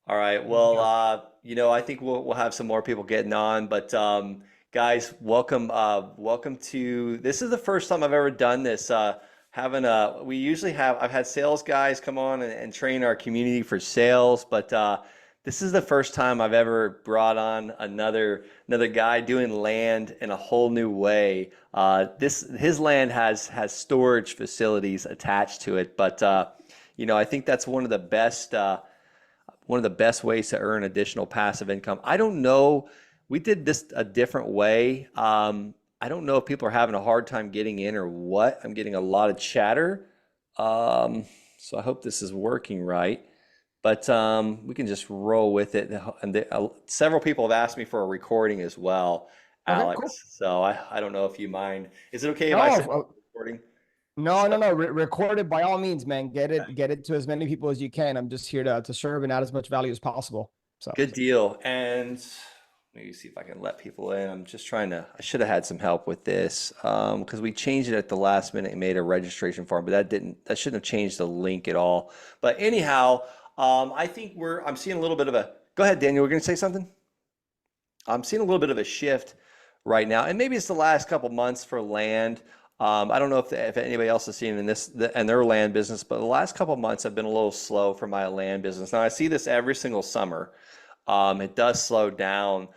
All right. Well, I think we'll have some more people getting on, but guys, welcome to this is the first time I've ever done this. Having a we usually have I've had sales guys come on and train our community for sales, but this is the first time I've ever brought on another guy doing land in a whole new way. This his land has storage facilities attached to it, but I think that's one of the best ways to earn additional passive income. I don't know. We did this a different way. I don't know if people are having a hard time getting in or what. I'm getting a lot of chatter. So I hope this is working right. But we can just roll with it. And several people have asked me for a recording as well, Okay, cool. Alex. So I don't know if you mind. Is it okay if No, I send a recording? no. Record it by all means, man. Get it to as many people as you can. I'm just here to serve and add as much value as possible. So, Good deal. And maybe see if I can let people in. I'm just trying to, I should have had some help with this because we changed it at the last minute and made a registration form, but that shouldn't have changed the link at all. But anyhow, I think I'm seeing a little bit of go ahead, Daniel, we're going to say something? I'm seeing a little bit of a shift right now, and maybe it's the last couple months for land. I don't know if anybody else is seeing in and their land business, but the last couple months have been a little slow for my land business. Now I see this every single summer. It does slow down,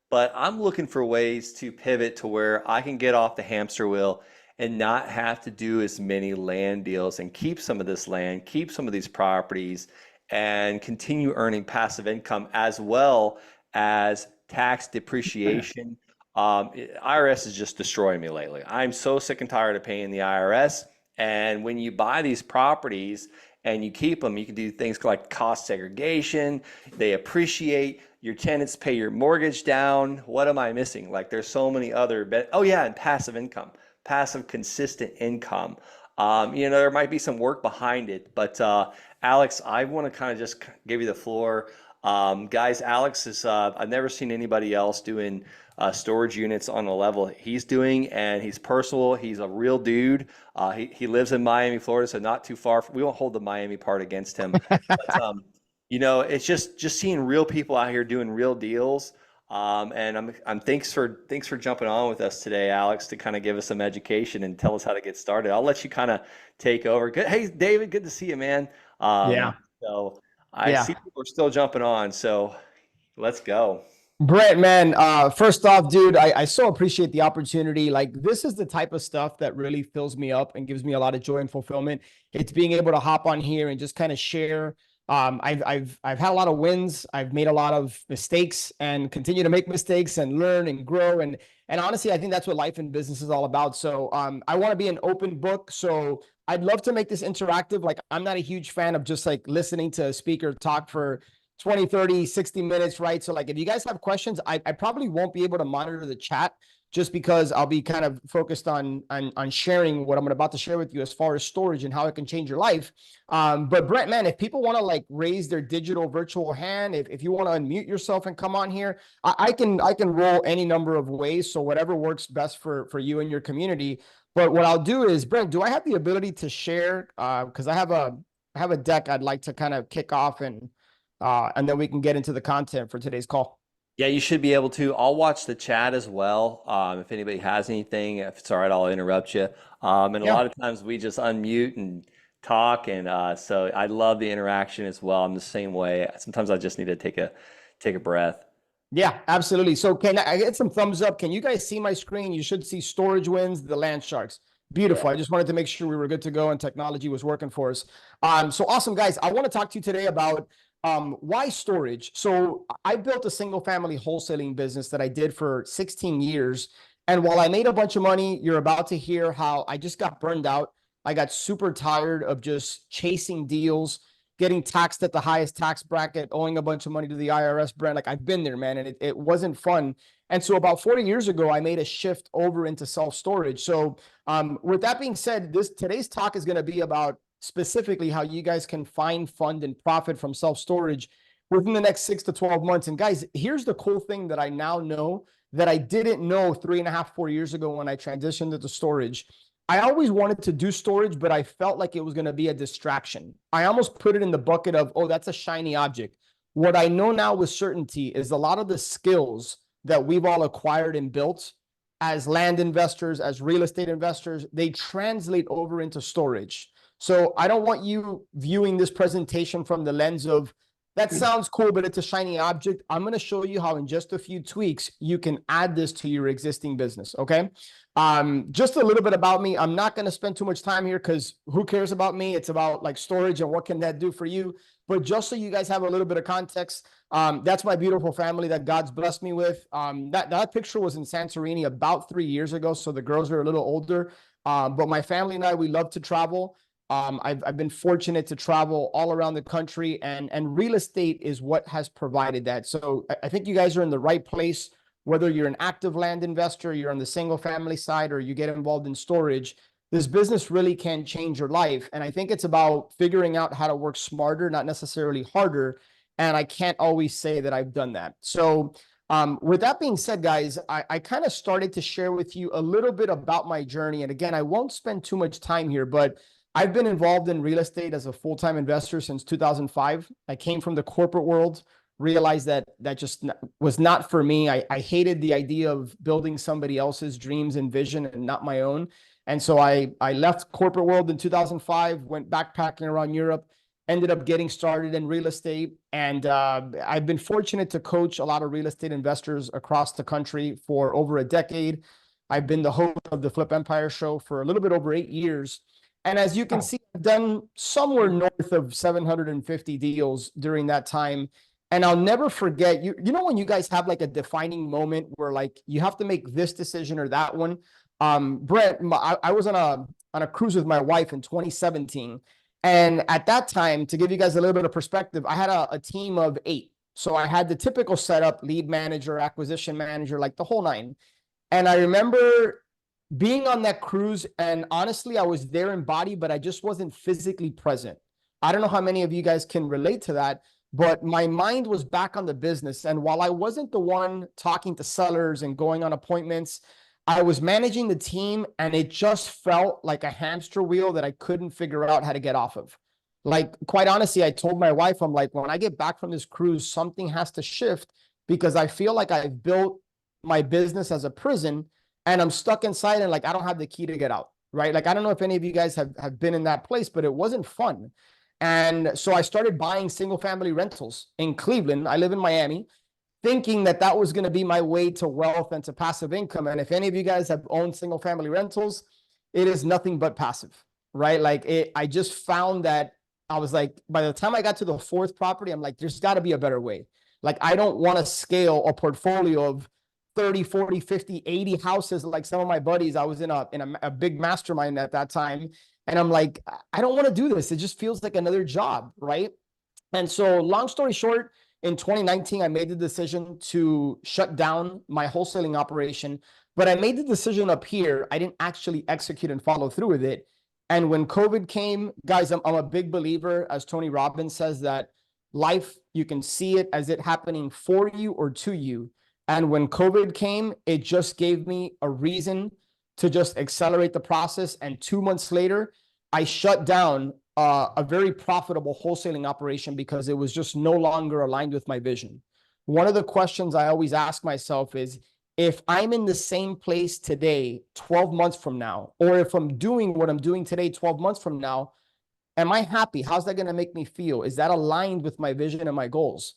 but I'm looking for ways to pivot to where I can get off the hamster wheel and not have to do as many land deals and keep some of this land, keep some of these properties, and continue earning passive income as well as tax depreciation. IRS is just destroying me lately. I'm so sick and tired of paying the IRS. And when you buy these properties and you keep them, you can do things like cost segregation. They appreciate. Your tenants pay your mortgage down. What am I missing? Like there's so many other, oh yeah, and passive income, passive consistent income. There might be some work behind it, but Alex, I want to kind of just give you the floor. Guys, Alex is, I've never seen anybody else doing storage units on the level he's doing, and he's personal. He's a real dude. He lives in Miami, Florida, so not too far. We won't hold the Miami part against him. But, it's just seeing real people out here doing real deals. And I'm thanks for jumping on with us today, Alex, to kind of give us some education and tell us how to get started. I'll let you kind of take over. Good. Hey, David, good to see you, man. yeah, So I see yeah. people are still jumping on, so let's go. Brent, man, first off, dude, I so appreciate the opportunity. Like, this is the type of stuff that really fills me up and gives me a lot of joy and fulfillment. It's being able to hop on here and just kind of share. I've had a lot of wins. I've made a lot of mistakes and continue to make mistakes and learn and grow. And honestly, I think that's what life and business is all about. So I want to be an open book. So I'd love to make this interactive. Like, I'm not a huge fan of just like listening to a speaker talk for 20, 30, 60 minutes, right? So like if you guys have questions, I probably won't be able to monitor the chat just because I'll be kind of focused on sharing what I'm about to share with you as far as storage and how it can change your life. But Brent, man, if people want to like raise their digital virtual hand, if you want to unmute yourself and come on here, I can roll any number of ways. So whatever works best for you and your community. But what I'll do is, Brent, do I have the ability to share? Because I have a deck I'd like to kind of kick off and then we can get into the content for today's call. Yeah, you should be able to. I'll watch the chat as well. If anybody has anything, if it's all right, I'll interrupt you. And a Yeah. lot of times we just unmute and talk, and so I love the interaction as well. I'm the same way. Sometimes I just need to take a breath. Yeah, absolutely. So can I get some thumbs up? Can you guys see my screen? You should see storage wins, the land sharks. Yeah. Beautiful. I just wanted to make sure we were good to go and technology was working for us. So awesome, guys. I want to talk to you today about why storage. So I built a single family wholesaling business that I did for 16 years. And while I made a bunch of money, you're about to hear how I just got burned out. I got super tired of just chasing deals, getting taxed at the highest tax bracket, owing a bunch of money to the IRS, Brent. Like, I've been there, man, and it wasn't fun. And so about 40 years ago, I made a shift over into self-storage. So with that being said, today's talk is going to be about specifically how you guys can find, fund, and profit from self-storage within the next 6 to 12 months. And guys, here's the cool thing that I now know that I didn't know 3.5, 4 years ago when I transitioned into storage. I always wanted to do storage, but I felt like it was going to be a distraction. I almost put it in the bucket of, oh, that's a shiny object. What I know now with certainty is a lot of the skills that we've all acquired and built as land investors, as real estate investors, they translate over into storage. So I don't want you viewing this presentation from the lens of, that sounds cool, but it's a shiny object. I'm going to show you how in just a few tweaks, you can add this to your existing business. Okay. Just a little bit about me. I'm not going to spend too much time here because who cares about me? It's about like storage and what can that do for you. But just so you guys have a little bit of context, that's my beautiful family that God's blessed me with. That picture was in Santorini about 3 years ago, so the girls are a little older. But my family and I, we love to travel. I've been fortunate to travel all around the country, and real estate is what has provided that. So I think you guys are in the right place, whether you're an active land investor, you're on the single family side, or you get involved in storage. This business really can change your life. And I think it's about figuring out how to work smarter, not necessarily harder. And I can't always say that I've done that. So with that being said, guys, I kind of started to share with you a little bit about my journey. And again, I won't spend too much time here, but I've been involved in real estate as a full-time investor since 2005. I came from the corporate world, realized that just was not for me. I hated the idea of building somebody else's dreams and vision and not my own. And so I left corporate world in 2005, went backpacking around Europe, ended up getting started in real estate. And I've been fortunate to coach a lot of real estate investors across the country for over a decade. I've been the host of the Flip Empire show for a little bit over 8 years. And as you can see, I've done somewhere north of 750 deals during that time. And I'll never forget, you know, when you guys have like a defining moment where like you have to make this decision or that one. Brent, I was on a cruise with my wife in 2017. And at that time, to give you guys a little bit of perspective, I had a team of 8. So I had the typical setup, lead manager, acquisition manager, like the whole nine. And I remember being on that cruise, and honestly, I was there in body, but I just wasn't physically present. I don't know how many of you guys can relate to that, but my mind was back on the business. And while I wasn't the one talking to sellers and going on appointments, I was managing the team, and it just felt like a hamster wheel that I couldn't figure out how to get off of. Like, quite honestly, I told my wife, I'm like, when I get back from this cruise, something has to shift because I feel like I've built my business as a prison and I'm stuck inside and like, I don't have the key to get out, right? Like, I don't know if any of you guys have been in that place, but it wasn't fun. And so I started buying single family rentals in Cleveland. I live in Miami, thinking that that was going to be my way to wealth and to passive income. And if any of you guys have owned single family rentals, it is nothing but passive, right? Like I just found that I was like, by the time I got to the 4th property, I'm like, there's got to be a better way. Like, I don't want to scale a portfolio of 30, 40, 50, 80 houses like some of my buddies. I was in a big mastermind at that time. And I'm like, I don't want to do this. It just feels like another job, right? And so long story short, in 2019, I made the decision to shut down my wholesaling operation, but I made the decision up here. I didn't actually execute and follow through with it. And when COVID came, guys, I'm a big believer, as Tony Robbins says, that life, you can see it as it happening for you or to you. And when COVID came, it just gave me a reason to just accelerate the process. And 2 months later, I shut down a very profitable wholesaling operation because it was just no longer aligned with my vision. One of the questions I always ask myself is, if I'm in the same place today, 12 months from now, or if I'm doing what I'm doing today, 12 months from now, am I happy? How's that going to make me feel? Is that aligned with my vision and my goals?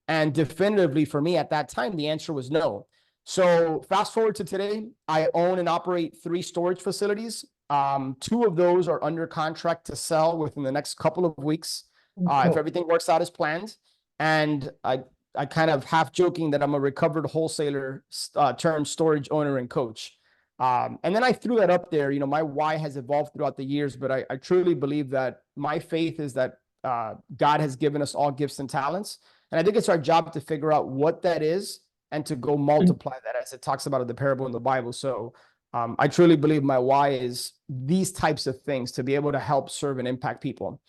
And definitively for me at that time, the answer was no. So fast forward to today, I own and operate 3 storage facilities. 2 of those are under contract to sell within the next couple of weeks, if everything works out as planned. And I kind of half joking that I'm a recovered wholesaler turned storage owner and coach. And then I threw that up there. You know, my why has evolved throughout the years, but I truly believe that my faith is that God has given us all gifts and talents. And I think it's our job to figure out what that is and to go multiply that, as it talks about in the parable in the Bible. So I truly believe my why is these types of things, to be able to help serve and impact people.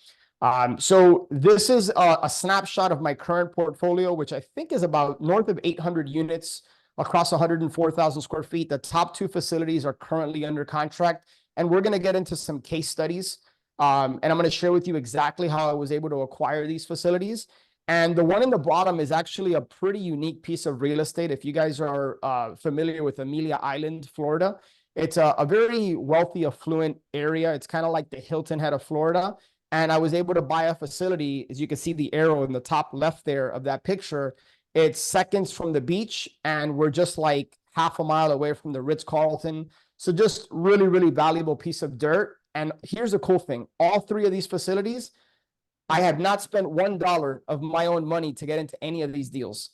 So this is a snapshot of my current portfolio, which I think is about north of 800 units across 104,000 square feet. The top 2 facilities are currently under contract, and we're going to get into some case studies. And I'm going to share with you exactly how I was able to acquire these facilities. And the one in the bottom is actually a pretty unique piece of real estate. If you guys are familiar with Amelia Island, Florida, it's a very wealthy, affluent area. It's kind of like the Hilton Head of Florida. And I was able to buy a facility, as you can see the arrow in the top left there of that picture. It's seconds from the beach, and we're just like half a mile away from the Ritz-Carlton. So just really, really valuable piece of dirt. And here's the cool thing. All three of these facilities, I have not spent $1 of my own money to get into any of these deals.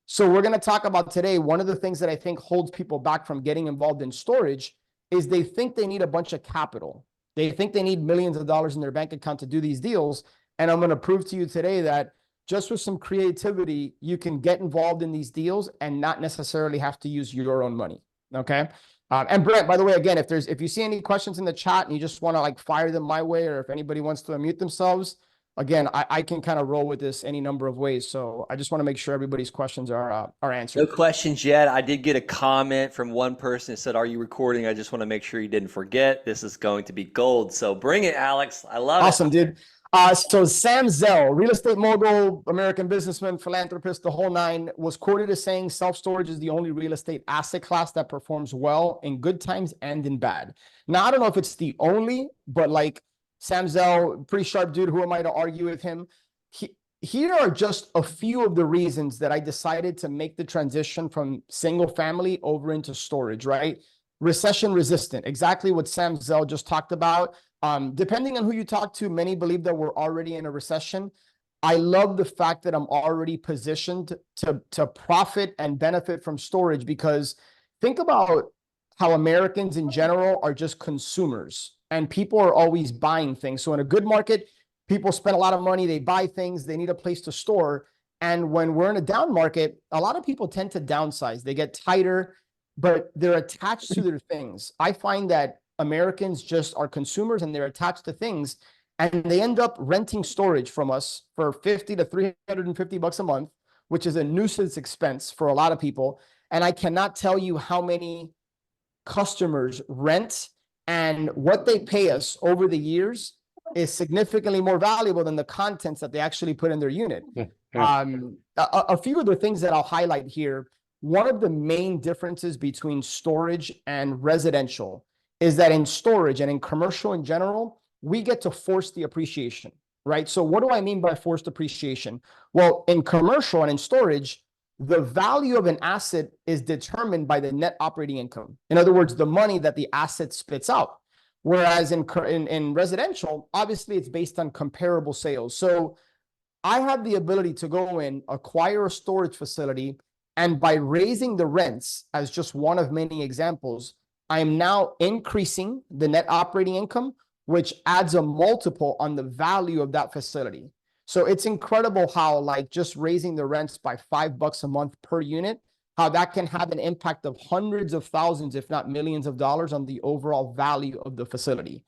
So we're going to talk about today. One of the things that I think holds people back from getting involved in storage is they think they need a bunch of capital. They think they need millions of dollars in their bank account to do these deals. And I'm going to prove to you today that just with some creativity, you can get involved in these deals and not necessarily have to use your own money. Okay. And Brent, by the way, again, if you see any questions in the chat and you just want to like fire them my way, or if anybody wants to unmute themselves, again, I can kind of roll with this any number of ways. So I just want to make sure everybody's questions are answered. No questions yet. I did get a comment from one person that said, "Are you recording? I just want to make sure you didn't forget. This is going to be gold." So bring it, Alex. I love it. Awesome, dude. So Sam Zell, real estate mogul, American businessman, philanthropist, the whole nine, was quoted as saying self-storage is the only real estate asset class that performs well in good times and in bad. Now, I don't know if it's the only, but like Sam Zell, pretty sharp dude. Who am I to argue with him? Here are just a few of the reasons that I decided to make the transition from single family over into storage, right? Recession resistant, exactly what Sam Zell just talked about. Depending on who you talk to, many believe that we're already in a recession. I love the fact that I'm already positioned to profit and benefit from storage, because think about how Americans in general are just consumers, and people are always buying things. So in a good market, people spend a lot of money, they buy things, they need a place to store. And when we're in a down market, a lot of people tend to downsize. They get tighter, but they're attached to their things. I find that Americans just are consumers and they're attached to things, and they end up renting storage from us for 50 to 350 bucks a month, which is a nuisance expense for a lot of people. And I cannot tell you how many customers rent, and what they pay us over the years is significantly more valuable than the contents that they actually put in their unit. A few of the things that I'll highlight here. One of the main differences between storage and residential is that in storage and in commercial in general, we get to force the appreciation, right? So what do I mean by forced appreciation? Well, in commercial and in storage, the value of an asset is determined by the net operating income. In other words, the money that the asset spits out. Whereas in residential, obviously it's based on comparable sales. So I have the ability to go in, acquire a storage facility, and by raising the rents, as just one of many examples, I am now increasing the net operating income, which adds a multiple on the value of that facility. So it's incredible how like just raising the rents by $5 a month per unit, how that can have an impact of hundreds of thousands, if not millions of dollars on the overall value of the facility.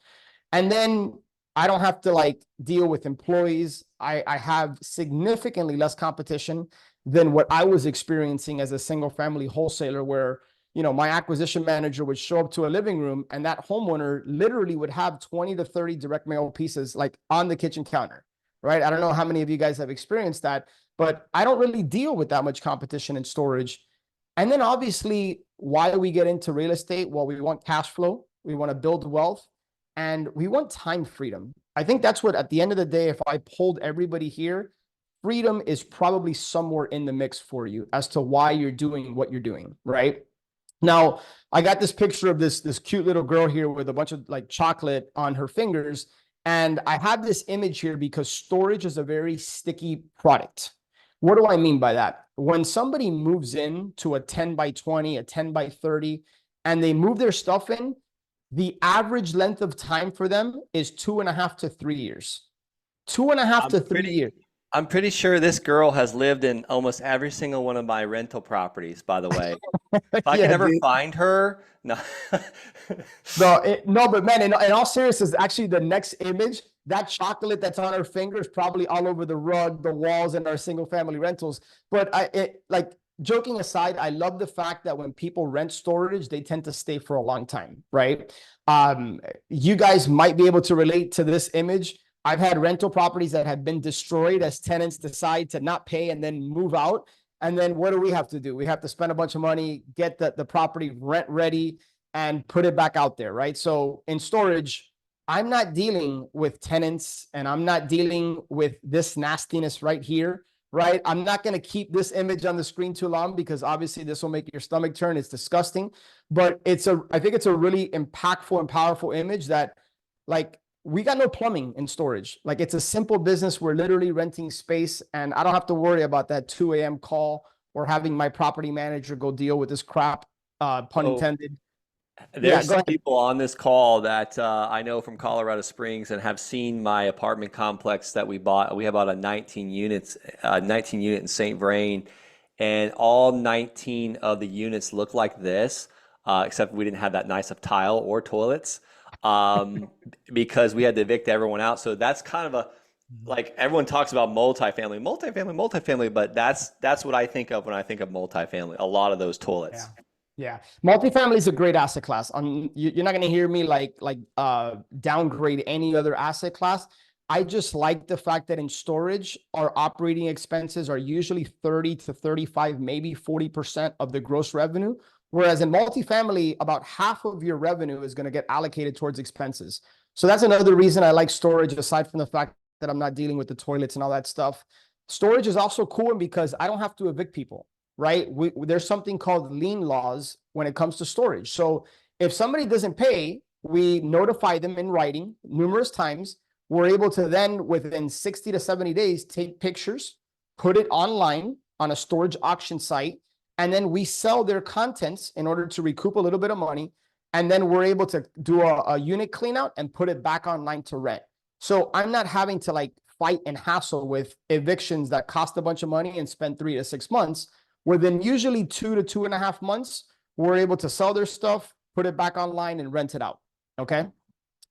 And then I don't have to like deal with employees. I have significantly less competition than what I was experiencing as a single family wholesaler, where, you know, my acquisition manager would show up to a living room and that homeowner literally would have 20 to 30 direct mail pieces like on the kitchen counter, right? I don't know how many of you guys have experienced that, but I don't really deal with that much competition in storage. And then obviously, why do we get into real estate? Well, we want cash flow, we want to build wealth, and we want time freedom. I think that's what, at the end of the day, if I polled everybody here, freedom is probably somewhere in the mix for you as to why you're doing what you're doing, right? Now, I got this picture of this cute little girl here with a bunch of like chocolate on her fingers. And I have this image here because storage is a very sticky product. What do I mean by that? When somebody moves in to a 10 by 20, a 10 by 30, and they move their stuff in, the average length of time for them is 2.5 to 3 years. 2.5 to 3 years. I'm pretty sure this girl has lived in almost every single one of my rental properties, by the way. If I Yeah, could ever dude. find her, no. No, but man, in all seriousness, actually the next image, that chocolate that's on her finger is probably all over the rug, the walls, and our single family rentals. But like joking aside, I love the fact that when people rent storage, they tend to stay for a long time, right? You guys might be able to relate to this image. I've had rental properties that have been destroyed as tenants decide to not pay and then move out. And then what do we have to do? We have to spend a bunch of money, get the property rent ready, and put it back out there, right? So in storage, I'm not dealing with tenants and I'm not dealing with this nastiness right here, right? I'm not going to keep this image on the screen too long because obviously this will make your stomach turn. It's disgusting, but I think it's a really impactful and powerful image that, like, we got no plumbing in storage. Like, it's a simple business. We're literally renting space and I don't have to worry about that 2 a.m. call or having my property manager go deal with this crap, pun So intended. Yeah, there's go some ahead. people on this call that I know from Colorado Springs and have seen my apartment complex that we bought. We have about a 19 unit in St. Vrain, and all 19 of the units look like this, except we didn't have that nice of tile or toilets, because we had to evict everyone out. So that's kind of a, like, everyone talks about multifamily, but that's what I think of when I think of multifamily. A lot of those Yeah. toilets. Yeah. Multifamily is a great asset class. You're not going to hear me downgrade any other asset class. I just like the fact that in storage, our operating expenses are usually 30 to 35, maybe 40% of the gross revenue. Whereas in multifamily, about half of your revenue is going to get allocated towards expenses. So that's another reason I like storage, aside from the fact that I'm not dealing with the toilets and all that stuff. Storage is also cool because I don't have to evict people, right? There's something called lien laws when it comes to storage. So if somebody doesn't pay, we notify them in writing numerous times. We're able to then, within 60 to 70 days, take pictures, put it online on a storage auction site, and then we sell their contents in order to recoup a little bit of money. And then we're able to do a unit clean out and put it back online to rent. So I'm not having to like fight and hassle with evictions that cost a bunch of money and spend 3 to 6 months. Within usually 2 to 2.5 months, we're able to sell their stuff, put it back online, and rent it out. Okay.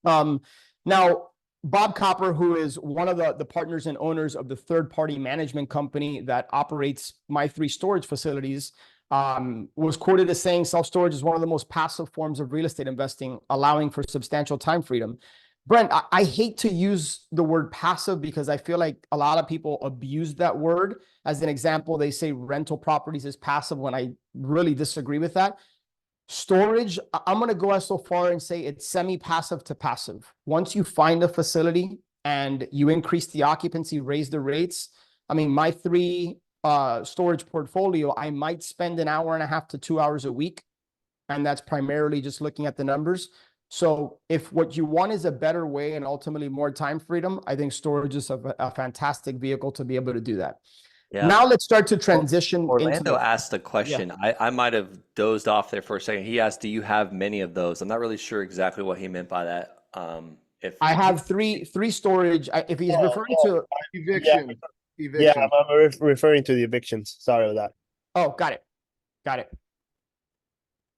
Now, Bob Copper, who is one of the partners and owners of the third-party management company that operates my 3 storage facilities, was quoted as saying self-storage is one of the most passive forms of real estate investing, allowing for substantial time freedom. Brent, I hate to use the word passive because I feel like a lot of people abuse that word. As an example, they say rental properties is passive when I really disagree with that. Storage, I'm going to go as so far and say it's semi-passive to passive. Once you find a facility and you increase the occupancy, raise the rates. I mean, my 3 storage portfolio, I might spend an hour and a half to 2 hours a week. And that's primarily just looking at the numbers. So if what you want is a better way and ultimately more time freedom, I think storage is a fantastic vehicle to be able to do that. Yeah. Now let's start to Well, transition into Orlando the, asked a yeah. question. I might have dozed off there for a second. He asked, "Do you have many of those?" I'm not really sure exactly what he meant by that. If I have three storage. If he's Oh, referring oh, to, yeah, Eviction. yeah, Eviction. I'm referring to the evictions. Sorry about that. oh, got it.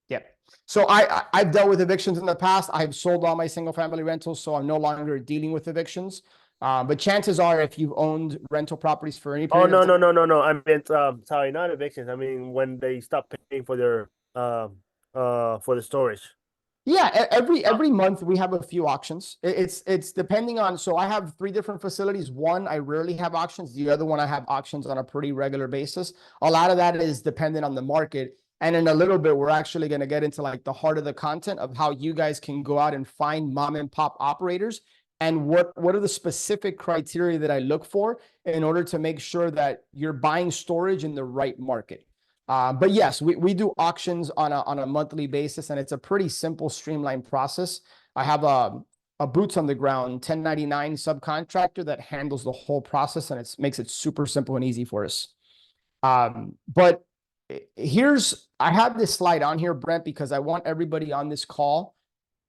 Yep. So I've dealt with evictions in the past. I've sold all my single family rentals, so I'm no longer dealing with evictions. But chances are, if you've owned rental properties for any Oh, period of time, no. I meant sorry, not evictions. I mean when they stop paying for their for the storage. yeah, every month we have a few auctions. It's depending on. So I have 3 different facilities. One, I rarely have auctions. The other one, I have auctions on a pretty regular basis. A lot of that is dependent on the market. And in a little bit, we're actually going to get into like the heart of the content of how you guys can go out and find mom and pop operators and what are the specific criteria that I look for in order to make sure that you're buying storage in the right market. But yes, we do auctions on a monthly basis, and it's a pretty simple, streamlined process. I have a boots on the ground 1099 subcontractor that handles the whole process, and it makes it super simple and easy for us. But I have this slide on here, Brent, because I want everybody on this call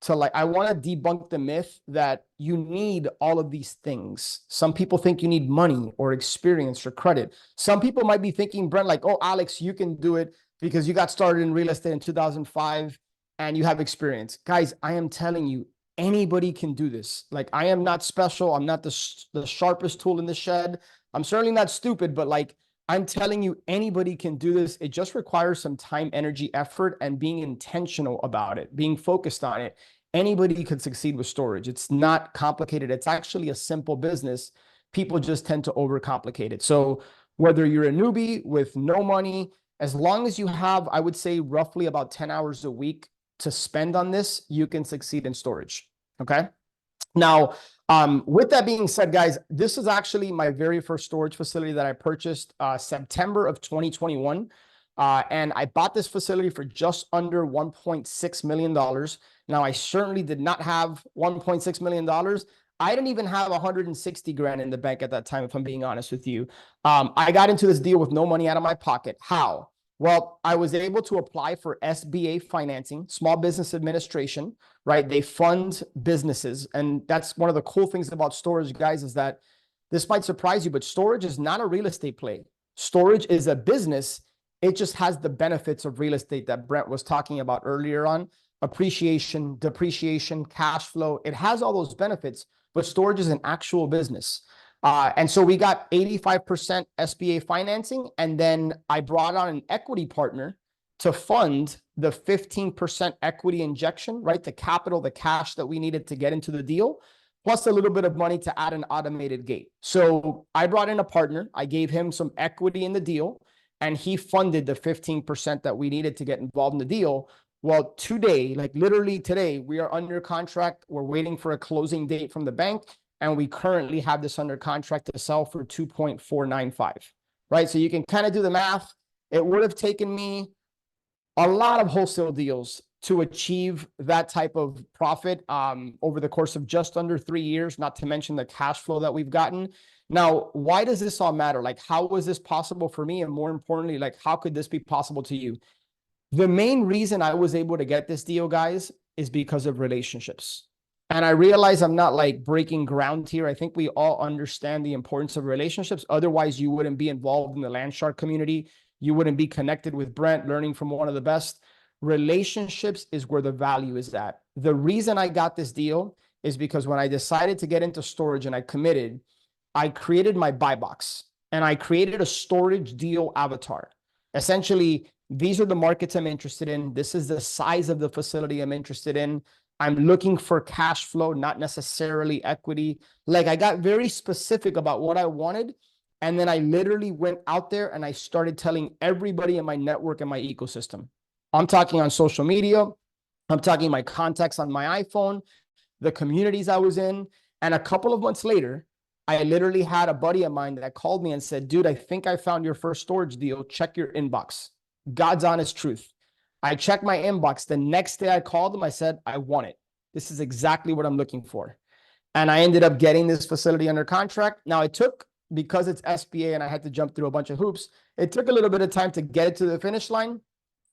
to I want to debunk the myth that you need all of these things. Some people think you need money or experience or credit. Some people might be thinking, Brent, like, oh, Alex, you can do it because you got started in real estate in 2005 and you have experience. Guys, I am telling you, anybody can do this. Like, I am not special. I'm not the sharpest tool in the shed. I'm certainly not stupid, but like, I'm telling you, anybody can do this. It just requires some time, energy, effort, and being intentional about it, being focused on it. Anybody could succeed with storage. It's not complicated. It's actually a simple business. People just tend to overcomplicate it. So whether you're a newbie with no money, as long as you have, I would say, roughly about 10 hours a week to spend on this, you can succeed in storage. Okay. Now, with that being said, guys, this is actually my very first storage facility that I purchased September of 2021. And I bought this facility for just under $1.6 million. Now, I certainly did not have $1.6 million. I didn't even have 160 grand in the bank at that time, if I'm being honest with you. I got into this deal with no money out of my pocket. How? Well, I was able to apply for SBA financing, Small Business Administration, right? They fund businesses. And that's one of the cool things about storage, guys, is that this might surprise you, but storage is not a real estate play. Storage is a business. It just has the benefits of real estate that Brent was talking about earlier on: appreciation, depreciation, cash flow. It has all those benefits, but storage is an actual business. And so we got 85% SBA financing. And then I brought on an equity partner to fund the 15% equity injection, right? The capital, the cash that we needed to get into the deal, plus a little bit of money to add an automated gate. So I brought in a partner. I gave him some equity in the deal, and he funded the 15% that we needed to get involved in the deal. Well, today, like literally today, we are under contract. We're waiting for a closing date from the bank. And we currently have this under contract to sell for 2.495, right? So you can kind of do the math. It would have taken me a lot of wholesale deals to achieve that type of profit over the course of just under 3 years, not to mention the cash flow that we've gotten. Now, why does this all matter? Like, how was this possible for me? And more importantly, like, how could this be possible to you? The main reason I was able to get this deal, guys, is because of relationships. And I realize I'm not like breaking ground here. I think we all understand the importance of relationships. Otherwise, you wouldn't be involved in the Land Shark community. You wouldn't be connected with Brent, learning from one of the best. Relationships is where the value is at. The reason I got this deal is because when I decided to get into storage and I committed, I created my buy box and I created a storage deal avatar. Essentially, these are the markets I'm interested in. This is the size of the facility I'm interested in. I'm looking for cash flow, not necessarily equity. Like, I got very specific about what I wanted. And then I literally went out there and I started telling everybody in my network and my ecosystem. I'm talking on social media. I'm talking my contacts on my iPhone, the communities I was in. And a couple of months later, I literally had a buddy of mine that called me and said, dude, I think I found your first storage deal. Check your inbox. God's honest truth. I checked my inbox. The next day I called him. I said, I want it. This is exactly what I'm looking for. And I ended up getting this facility under contract. Now, it took, because it's SBA and I had to jump through a bunch of hoops, it took a little bit of time to get it to the finish line.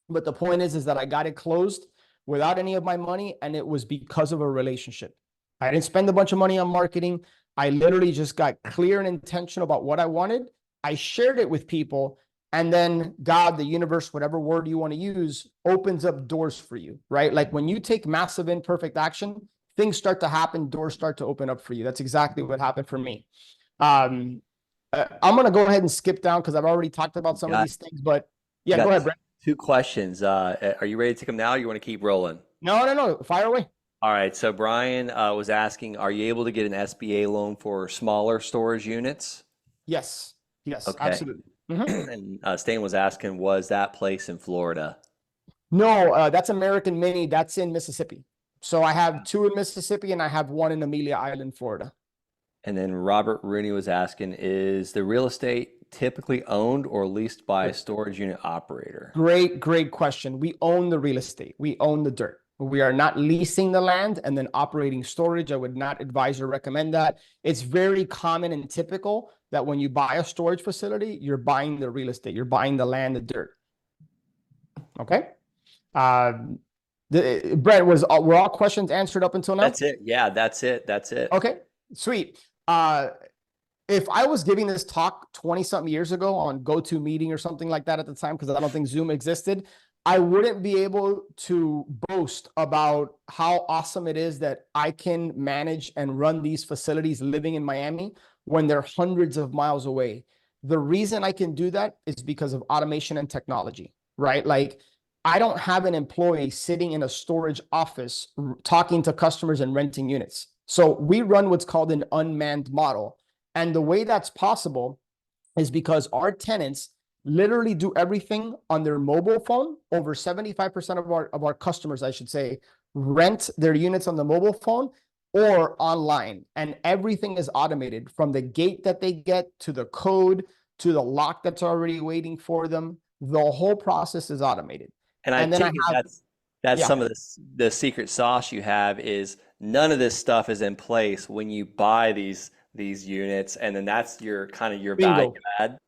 But the point is that I got it closed without any of my money. And it was because of a relationship. I didn't spend a bunch of money on marketing. I literally just got clear and intentional about what I wanted. I shared it with people. And then God, the universe, whatever word you want to use, opens up doors for you, right? Like when you take massive imperfect action, things start to happen, doors start to open up for you. That's exactly what happened for me. I'm going to go ahead and skip down because I've already talked about some of these things, but yeah, go ahead, Brent. 2 questions. Are you ready to take them now? Or you want to keep rolling? No. Fire away. All right. So Brian was asking, are you able to get an SBA loan for smaller storage units? Yes, Okay. absolutely. And Stan was asking, was that place in Florida? No, that's American Mini. That's in Mississippi. So I have 2 in Mississippi and I have 1 in Amelia Island, Florida. And then Robert Rooney was asking, is the real estate typically owned or leased by a storage unit operator? Great question. We own the real estate. We own the dirt. We are not leasing the land and then operating storage. I would not advise or recommend that. It's very common and typical that when you buy a storage facility, you're buying the real estate. You're buying the land, the dirt. Okay. Brent, were all questions answered up until now? That's it. Yeah, that's it. Okay, sweet. If I was giving this talk 20-something years ago on GoToMeeting or something like that at the time, because I don't think Zoom existed, I wouldn't be able to boast about how awesome it is that I can manage and run these facilities living in Miami when they're hundreds of miles away. The reason I can do that is because of automation and technology, right? Like, I don't have an employee sitting in a storage office talking to customers and renting units. So we run what's called an unmanned model. And the way that's possible is because our tenants literally do everything on their mobile phone. Over 75% of our customers, I should say, rent their units on the mobile phone or online. And everything is automated from the gate that they get to the code to the lock that's already waiting for them. The whole process is automated. And I And then I take it have, that's yeah, some of the secret sauce you have is none of this stuff is in place when you buy these units, and then that's your kind of your value bingo. add.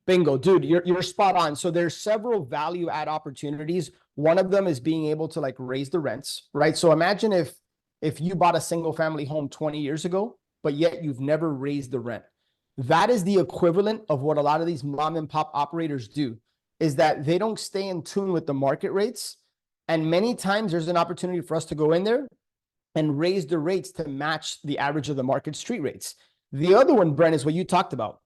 Bingo, dude, you're spot on. So there's several value add opportunities. One of them is being able to like raise the rents, right? So imagine if you bought a single family home 20 years ago, but yet you've never raised the rent. That is the equivalent of what a lot of these mom and pop operators do, is that they don't stay in tune with the market rates. And many times there's an opportunity for us to go in there and raise the rates to match the average of the market street rates. The other one, Brent, is what you talked about.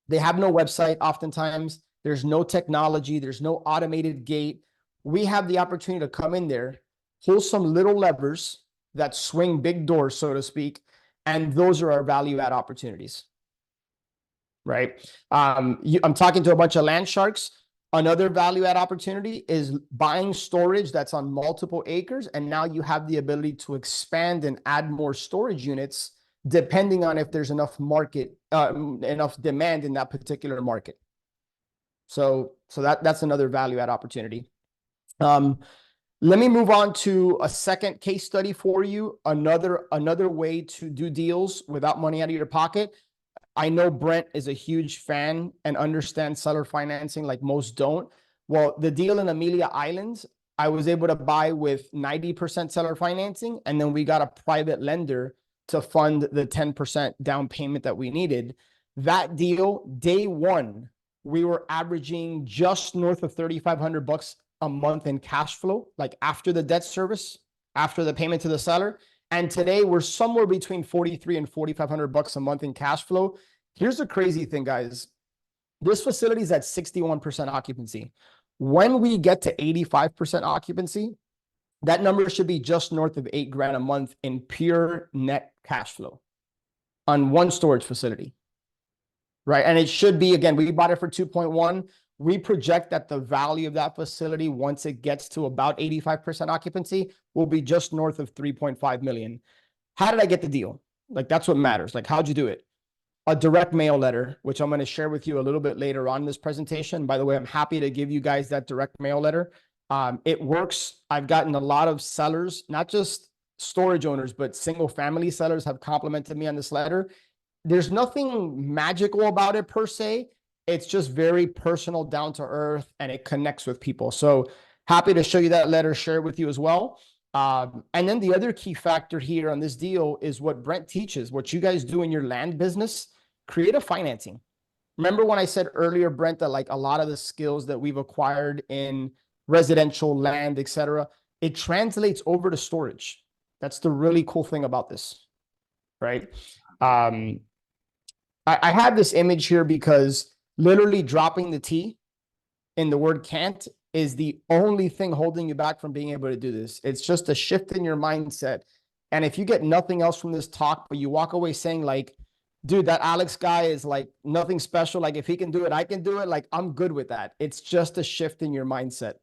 They have no website oftentimes. There's no technology. There's no automated gate. We have the opportunity to come in there, pull some little levers that swing big doors, so to speak, and those are our value add opportunities, right? I'm talking to a bunch of land sharks. Another value add opportunity is buying storage that's on multiple acres, and now you have the ability to expand and add more storage units depending on if there's enough enough demand in that particular market. So that's another value add opportunity. Let me move on to a second case study for you. Another way to do deals without money out of your pocket. I know Brent is a huge fan and understands seller financing like most don't. Well, the deal in Amelia Islands, I was able to buy with 90% seller financing, and then we got a private lender to fund the 10% down payment that we needed. That deal, day one, we were averaging just north of $3,500 a month in cash flow, like after the debt service, after the payment to the seller. And today we're somewhere between 43 and 4,500 bucks a month in cash flow. Here's the crazy thing, guys. This facility is at 61% occupancy. When we get to 85% occupancy, that number should be just north of $8,000 a month in pure net cash flow on one storage facility, right? And it should be, again, we bought it for 2.1. We project that the value of that facility, once it gets to about 85% occupancy, will be just north of 3.5 million. How did I get the deal? Like, that's what matters. Like, how'd you do it? A direct mail letter, which I'm going to share with you a little bit later on in this presentation. By the way, I'm happy to give you guys that direct mail letter. It works. I've gotten a lot of sellers, not just storage owners, but single family sellers have complimented me on this letter. There's nothing magical about it per se. It's just very personal, down to earth, and it connects with people. So happy to show you that letter, share it with you as well. And then the other key factor here on this deal is what Brent teaches, what you guys do in your land business, creative financing. Remember when I said earlier, Brent, that like a lot of the skills that we've acquired in residential land, etc., it translates over to storage. That's the really cool thing about this, right? I have this image here because literally dropping the T in the word can't is the only thing holding you back from being able to do this. It's just a shift in your mindset. And if you get nothing else from this talk, but you walk away saying like, dude, that Alex guy is like nothing special. Like if he can do it, I can do it. Like I'm good with that. It's just a shift in your mindset.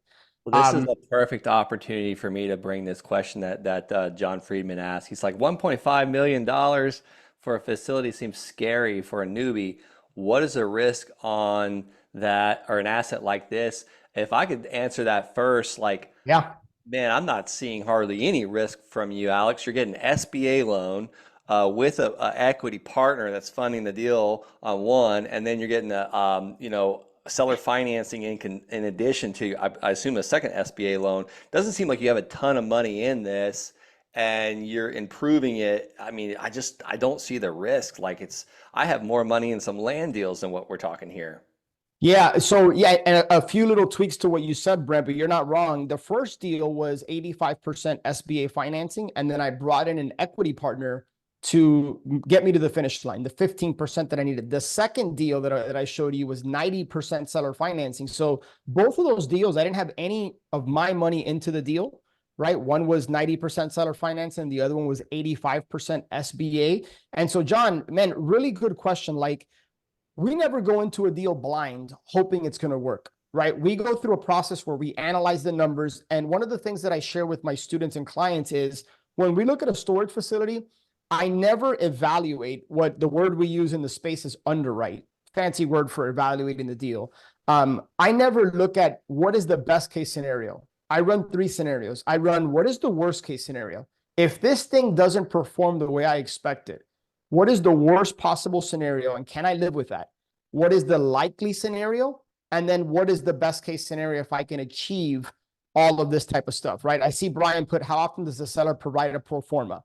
Well, this is a perfect opportunity for me to bring this question that John Friedman asked. He's like, $1.5 million for a facility seems scary for a newbie. What is the risk on that or an asset like this? If I could answer that first, like, Yeah. man, I'm not seeing hardly any risk from you, Alex. You're getting an SBA loan with a equity partner that's funding the deal on one, and then you're getting seller financing in addition to, I assume, a second SBA loan. Doesn't seem like you have a ton of money in this, and you're improving it. I mean, I don't see the risk. Like I have more money in some land deals than what we're talking here. Yeah. So yeah, and a few little tweaks to what you said, Brent, but you're not wrong. The first deal was 85% SBA financing, and then I brought in an equity partner to get me to the finish line, the 15% that I needed. The second deal that I showed you was 90% seller financing. So both of those deals, I didn't have any of my money into the deal, right? One was 90% seller financing, the other one was 85% SBA. And so, John, man, really good question. Like, we never go into a deal blind hoping it's going to work, right? We go through a process where we analyze the numbers. And one of the things that I share with my students and clients is when we look at a storage facility, I never evaluate what the word we use in the space is underwrite, fancy word for evaluating the deal. I never look at what is the best case scenario. I run 3 scenarios. I run what is the worst case scenario. If this thing doesn't perform the way I expected, what is the worst possible scenario and can I live with that? What is the likely scenario? And then what is the best case scenario if I can achieve all of this type of stuff, right? I see Brian put, how often does the seller provide a pro forma?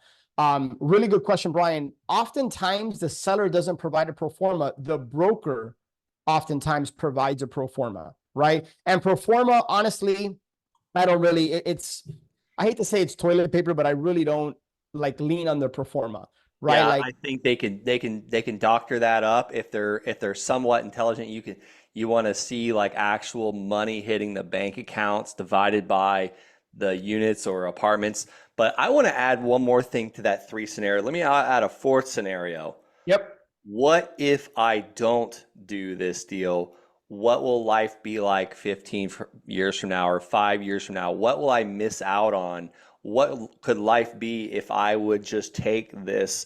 Really good question, Brian. Oftentimes the seller doesn't provide a pro forma. The broker oftentimes provides a pro forma, right? And pro forma, honestly, I don't really, I hate to say it's toilet paper, but I really don't like lean on the pro forma, right? Yeah, Like, I think they can doctor that up if they're somewhat intelligent. You want to see like actual money hitting the bank accounts divided by the units or apartments. But I want to add one more thing to that 3 scenario. Let me add a 4th scenario. yep. What if I don't do this deal? What will life be like 15 years from now or 5 years from now? What will I miss out on? What could life be if I would just take this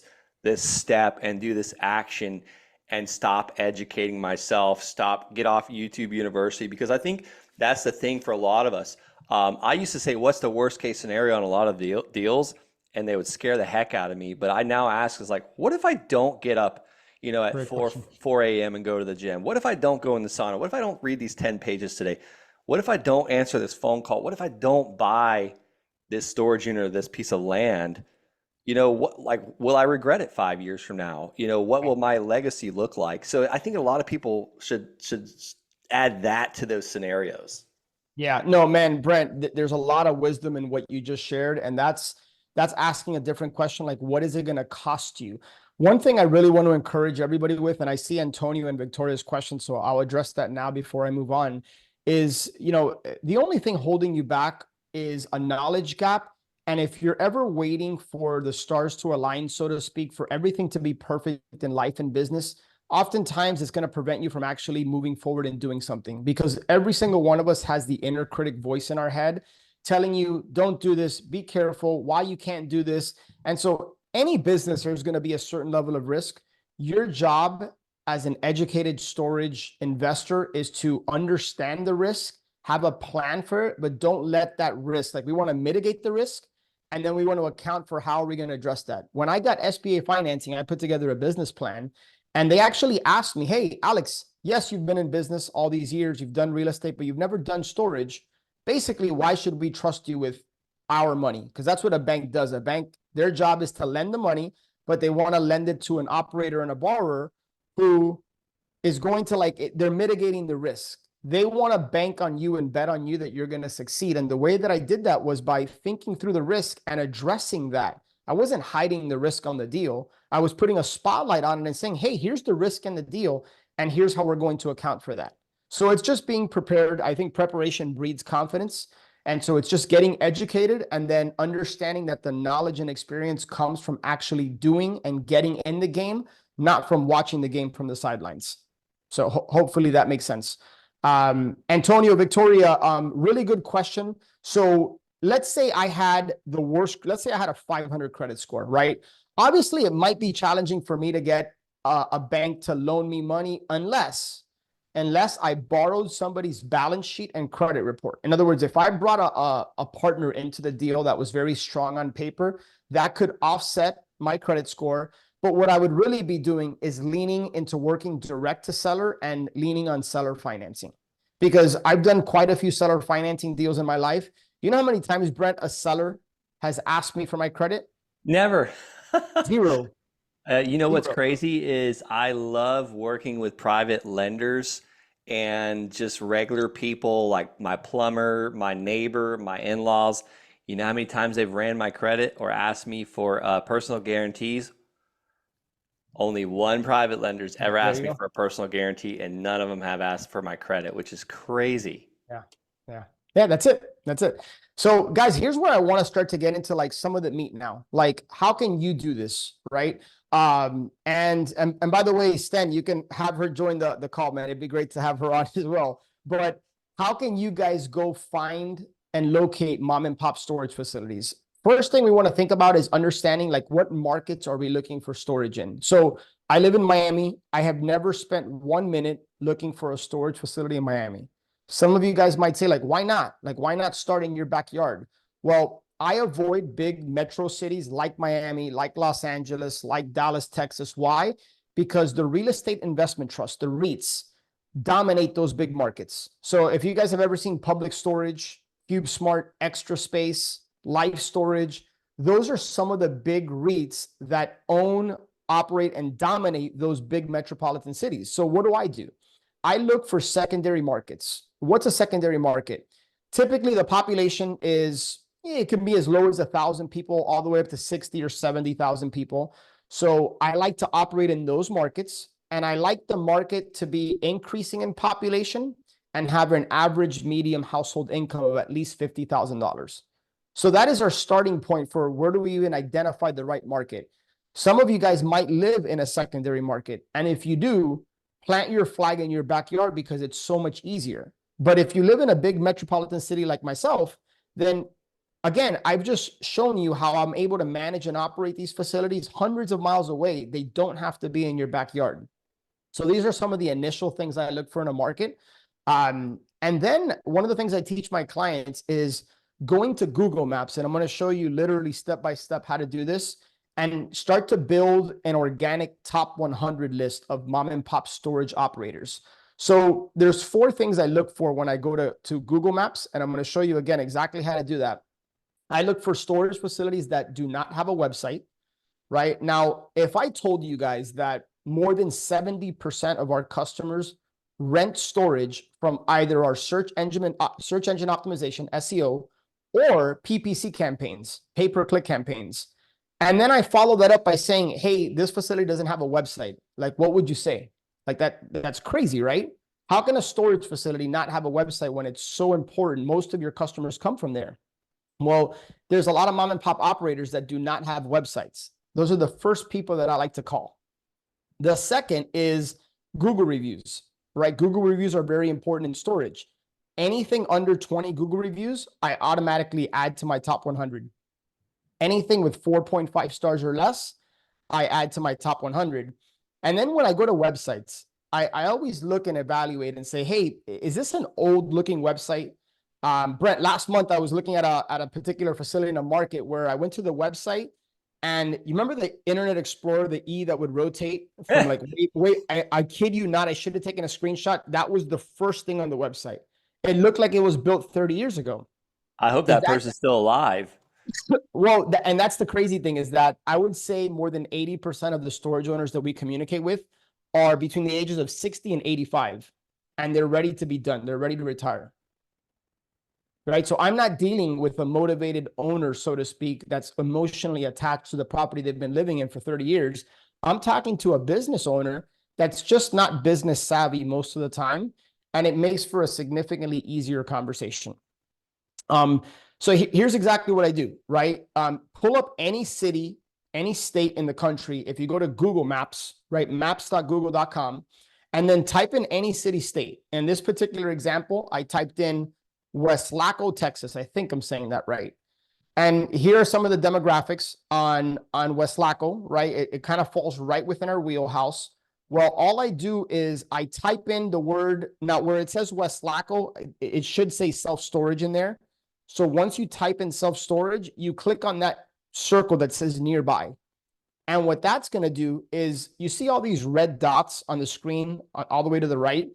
step and do this action and stop educating myself, get off YouTube University? Because I think that's the thing for a lot of us. I used to say, what's the worst case scenario on a lot of deals? And they would scare the heck out of me. But I now ask is like, what if I don't get up, at Great 4 question. 4 a.m. and go to the gym? What if I don't go in the sauna? What if I don't read these 10 pages today? What if I don't answer this phone call? What if I don't buy this storage unit or this piece of land? What, like, will I regret it 5 years from now? What will my legacy look like? So I think a lot of people should add that to those scenarios. Yeah, no, man, Brent, there's a lot of wisdom in what you just shared, and that's asking a different question, like what is it going to cost you? One thing I really want to encourage everybody with, and I see Antonio and Victoria's question, so I'll address that now before I move on, is, the only thing holding you back is a knowledge gap. And if you're ever waiting for the stars to align, so to speak, for everything to be perfect in life and business, oftentimes it's going to prevent you from actually moving forward and doing something, because every single one of us has the inner critic voice in our head telling you, don't do this, be careful, why you can't do this. And so any business, there's going to be a certain level of risk. Your job as an educated storage investor is to understand the risk, have a plan for it, but don't let that risk, like we want to mitigate the risk. And then we want to account for how are we going to address that. When I got SBA financing, I put together a business plan. And they actually asked me, hey, Alex, yes, you've been in business all these years, you've done real estate, but you've never done storage. Basically, why should we trust you with our money? Because that's what a bank does. A bank, their job is to lend the money, but they want to lend it to an operator and a borrower who is going to they're mitigating the risk. They want to bank on you and bet on you that you're going to succeed. And the way that I did that was by thinking through the risk and addressing that. I wasn't hiding the risk on the deal. I was putting a spotlight on it and saying, hey, here's the risk in the deal, and here's how we're going to account for that. So it's just being prepared. I think preparation breeds confidence. And so it's just getting educated and then understanding that the knowledge and experience comes from actually doing and getting in the game, not from watching the game from the sidelines. So hopefully that makes sense. Antonio, Victoria, really good question. So let's say I had let's say I had a 500 credit score, right? Obviously, it might be challenging for me to get a bank to loan me money unless I borrowed somebody's balance sheet and credit report. In other words, if I brought a partner into the deal that was very strong on paper, that could offset my credit score. But what I would really be doing is leaning into working direct to seller and leaning on seller financing, because I've done quite a few seller financing deals in my life. You know how many times, Brent, a seller has asked me for my credit? Never. Zero. What's Zero. crazy is I love working with private lenders and just regular people like my plumber, my neighbor, my in-laws. You know how many times they've ran my credit or asked me for personal guarantees? Only one private lender's ever There asked you me go. for a personal guarantee, and none of them have asked for my credit, which is crazy. Yeah. Yeah. Yeah, that's it. That's it. So guys, here's where I want to start to get into like some of the meat now. Like, how can you do this? Right. And by the way, Sten, you can have her join the call, man. It'd be great to have her on as well. But how can you guys go find and locate mom and pop storage facilities? First thing we want to think about is understanding like what markets are we looking for storage in. So I live in Miami. I have never spent 1 minute looking for a storage facility in Miami. Some of you guys might say, like, why not? Like, why not start in your backyard? Well, I avoid big metro cities like Miami, like Los Angeles, like Dallas, Texas. Why? Because the real estate investment trust, the REITs, dominate those big markets. So if you guys have ever seen Public Storage, CubeSmart, Extra Space, Life Storage, those are some of the big REITs that own, operate, and dominate those big metropolitan cities. So what do? I look for secondary markets. What's a secondary market? Typically, the population is, it can be as low as 1,000 people all the way up to 60 or 70,000 people. So I like to operate in those markets, and I like the market to be increasing in population and have an average medium household income of at least $50,000. So that is our starting point for where do we even identify the right market. Some of you guys might live in a secondary market, and if you do, plant your flag in your backyard because it's so much easier. But if you live in a big metropolitan city like myself, then again, I've just shown you how I'm able to manage and operate these facilities hundreds of miles away. They don't have to be in your backyard. So these are some of the initial things I look for in a market. And then one of the things I teach my clients is going to Google Maps, and I'm going to show you literally step by step how to do this and start to build an organic top 100 list of mom and pop storage operators. So there's 4 things I look for when I go to Google Maps, and I'm going to show you again exactly how to do that. I look for storage facilities that do not have a website, right? Now, if I told you guys that more than 70% of our customers rent storage from either our search engine optimization, SEO, or PPC campaigns, pay-per-click campaigns, and then I follow that up by saying, hey, this facility doesn't have a website. Like, what would you say? Like that's crazy, right? How can a storage facility not have a website when it's so important? Most of your customers come from there. Well, there's a lot of mom and pop operators that do not have websites. Those are the first people that I like to call. The second is Google reviews, right? Google reviews are very important in storage. Anything under 20 Google reviews, I automatically add to my top 100. Anything with 4.5 stars or less, I add to my top 100. And then when I go to websites, I always look and evaluate and say, hey, is this an old looking website? Brent, last month I was looking at a particular facility in a market where I went to the website, and you remember the Internet Explorer, the E that would rotate from like, wait, I kid you not, I should have taken a screenshot. That was the first thing on the website. It looked like it was built 30 years ago. I hope Is that that person's still alive. well, and that's the crazy thing is that I would say more than 80% of the storage owners that we communicate with are between the ages of 60 and 85, and they're ready to be done. They're ready to retire. Right. So I'm not dealing with a motivated owner, so to speak, that's emotionally attached to the property they've been living in for 30 years. I'm talking to a business owner that's just not business savvy most of the time, and it makes for a significantly easier conversation. So here's exactly what I do, right? Pull up any city, any state in the country. If you go to Google Maps, right, maps.google.com, and then type in any city state. In this particular example, I typed in Westlaco, Texas. I think I'm saying that right. And here are some of the demographics on Westlaco, right? It kind of falls right within our wheelhouse. Well, all I do is I type in the word, now where it says Westlaco, it should say self-storage in there. So once you type in self-storage, you click on that circle that says nearby. And what that's going to do is you see all these red dots on the screen all the way to the right.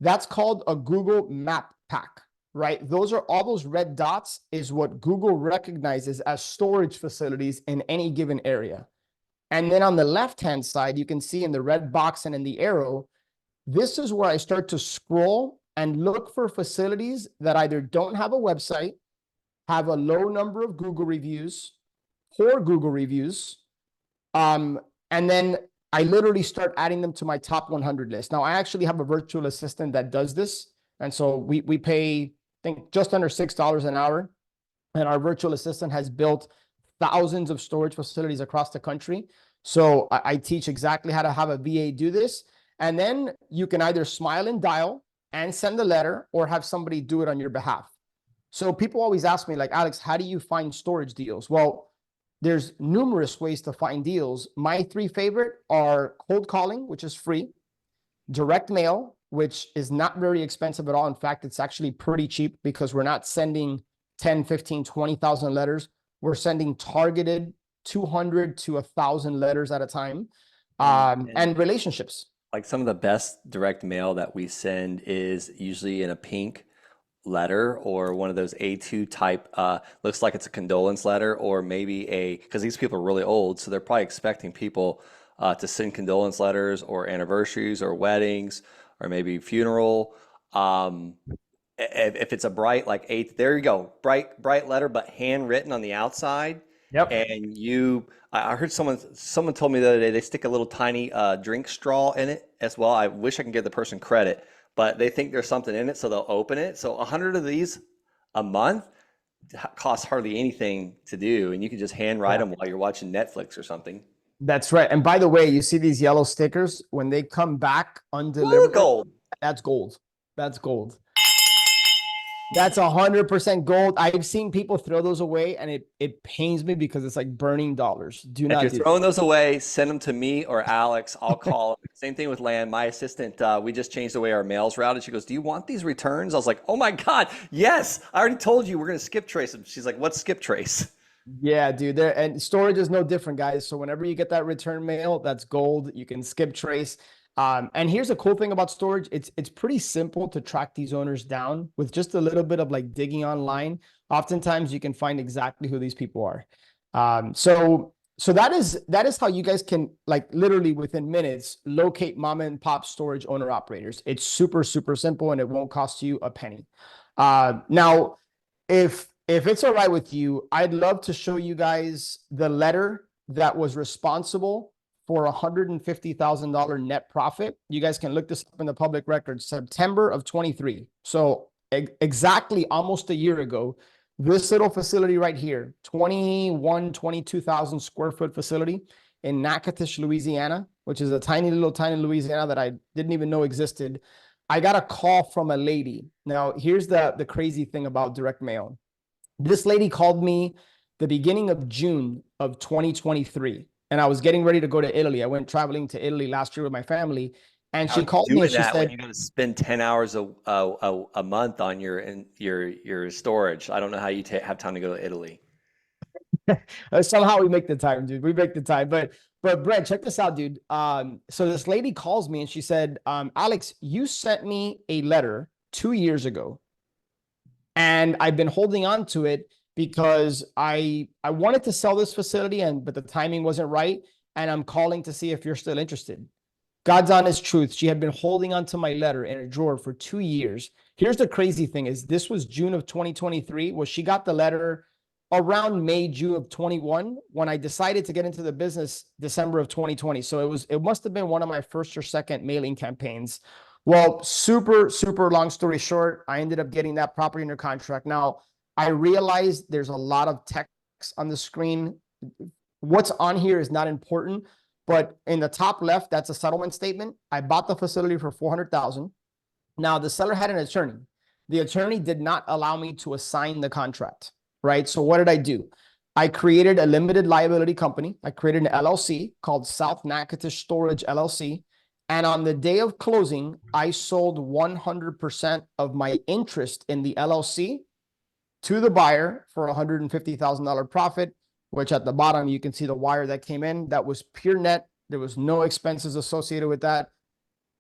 That's called a Google Map Pack, right? Those are all those red dots is what Google recognizes as storage facilities in any given area. And then on the left-hand side, you can see in the red box and in the arrow, this is where I start to scroll and look for facilities that either don't have a website, have a low number of Google reviews, poor Google reviews, and then I literally start adding them to my top 100 list. Now, I actually have a virtual assistant that does this. And so we pay, I think, just under $6 an hour. And our virtual assistant has built thousands of storage facilities across the country. So I teach exactly how to have a VA do this. And then you can either smile and dial and send a letter or have somebody do it on your behalf. So people always ask me, like, Alex, how do you find storage deals? Well, there's numerous ways to find deals. My 3 favorite are cold calling, which is free, direct mail, which is not very expensive at all. In fact, it's actually pretty cheap because we're not sending 10, 15, 20,000 letters. We're sending targeted 200 to 1,000 letters at a time. And relationships. Like some of the best direct mail that we send is usually in a pink letter or one of those A2 type, looks like it's a condolence letter, or maybe because these people are really old, so they're probably expecting people to send condolence letters or anniversaries or weddings or maybe funeral. If it's a bright, like there you go, bright letter, but handwritten on the outside. Yep. And I heard someone told me the other day they stick a little tiny drink straw in it as well. I wish I can give the person credit, but they think there's something in it, so they'll open it. So 100 of these a month costs hardly anything to do, and you can just handwrite them while you're watching Netflix or something. That's right. And by the way, you see these yellow stickers when they come back undelivered? Gold. That's gold. That's gold. That's 100% gold. I've seen people throw those away, and it pains me because it's like burning dollars. Do not. If you're throwing those away, send them to me or Alex. I'll call. Same thing with Lan, my assistant. We just changed the way our mail's routed. She goes, "Do you want these returns?" I was like, "Oh my God, yes! I already told you we're gonna skip trace them." She's like, "What's skip trace?" Yeah, dude. And storage is no different, guys. So whenever you get that return mail, that's gold. You can skip trace. And here's the cool thing about storage. It's pretty simple to track these owners down with just a little bit of like digging online. Oftentimes you can find exactly who these people are. So that is how you guys can, like, literally within minutes locate mom and pop storage owner operators. It's super, super simple, and it won't cost you a penny. Now, if it's all right with you, I'd love to show you guys the letter that was responsible for $150,000 net profit. You guys can look this up in the public record, September of 23. So exactly almost a year ago, this little facility right here, 22,000 square foot facility in Natchitoches, Louisiana, which is a tiny Louisiana that I didn't even know existed. I got a call from a lady. Now, here's the crazy thing about direct mail. This lady called me the beginning of June of 2023. And I was getting ready to go to Italy. I went traveling to Italy last year with my family, and she called me and she said, when you're going to spend 10 hours a month on your storage. I don't know how you have time to go to Italy. Somehow we make the time, dude. We make the time. But Brent, check this out, dude. So this lady calls me and she said, Alex, you sent me a letter 2 years ago, and I've been holding on to it because I wanted to sell this facility, but the timing wasn't right. And I'm calling to see if you're still interested. God's honest truth. She had been holding on to my letter in a drawer for 2 years. Here's the crazy thing is this was June of 2023. Well, she got the letter around May, June of 21, when I decided to get into the business December of 2020. So it must have been one of my first or second mailing campaigns. Well, super, super long story short, I ended up getting that property under contract. Now, I realized there's a lot of text on the screen. What's on here is not important, but in the top left, that's a settlement statement. I bought the facility for $400,000. Now, the seller had an attorney. The attorney did not allow me to assign the contract, right? So what did I do? I created a limited liability company. I created an LLC called South Natchitoches Storage LLC. And on the day of closing, I sold 100% of my interest in the LLC to the buyer for $150,000 profit, which at the bottom, you can see the wire that came in. That was pure net. There was no expenses associated with that.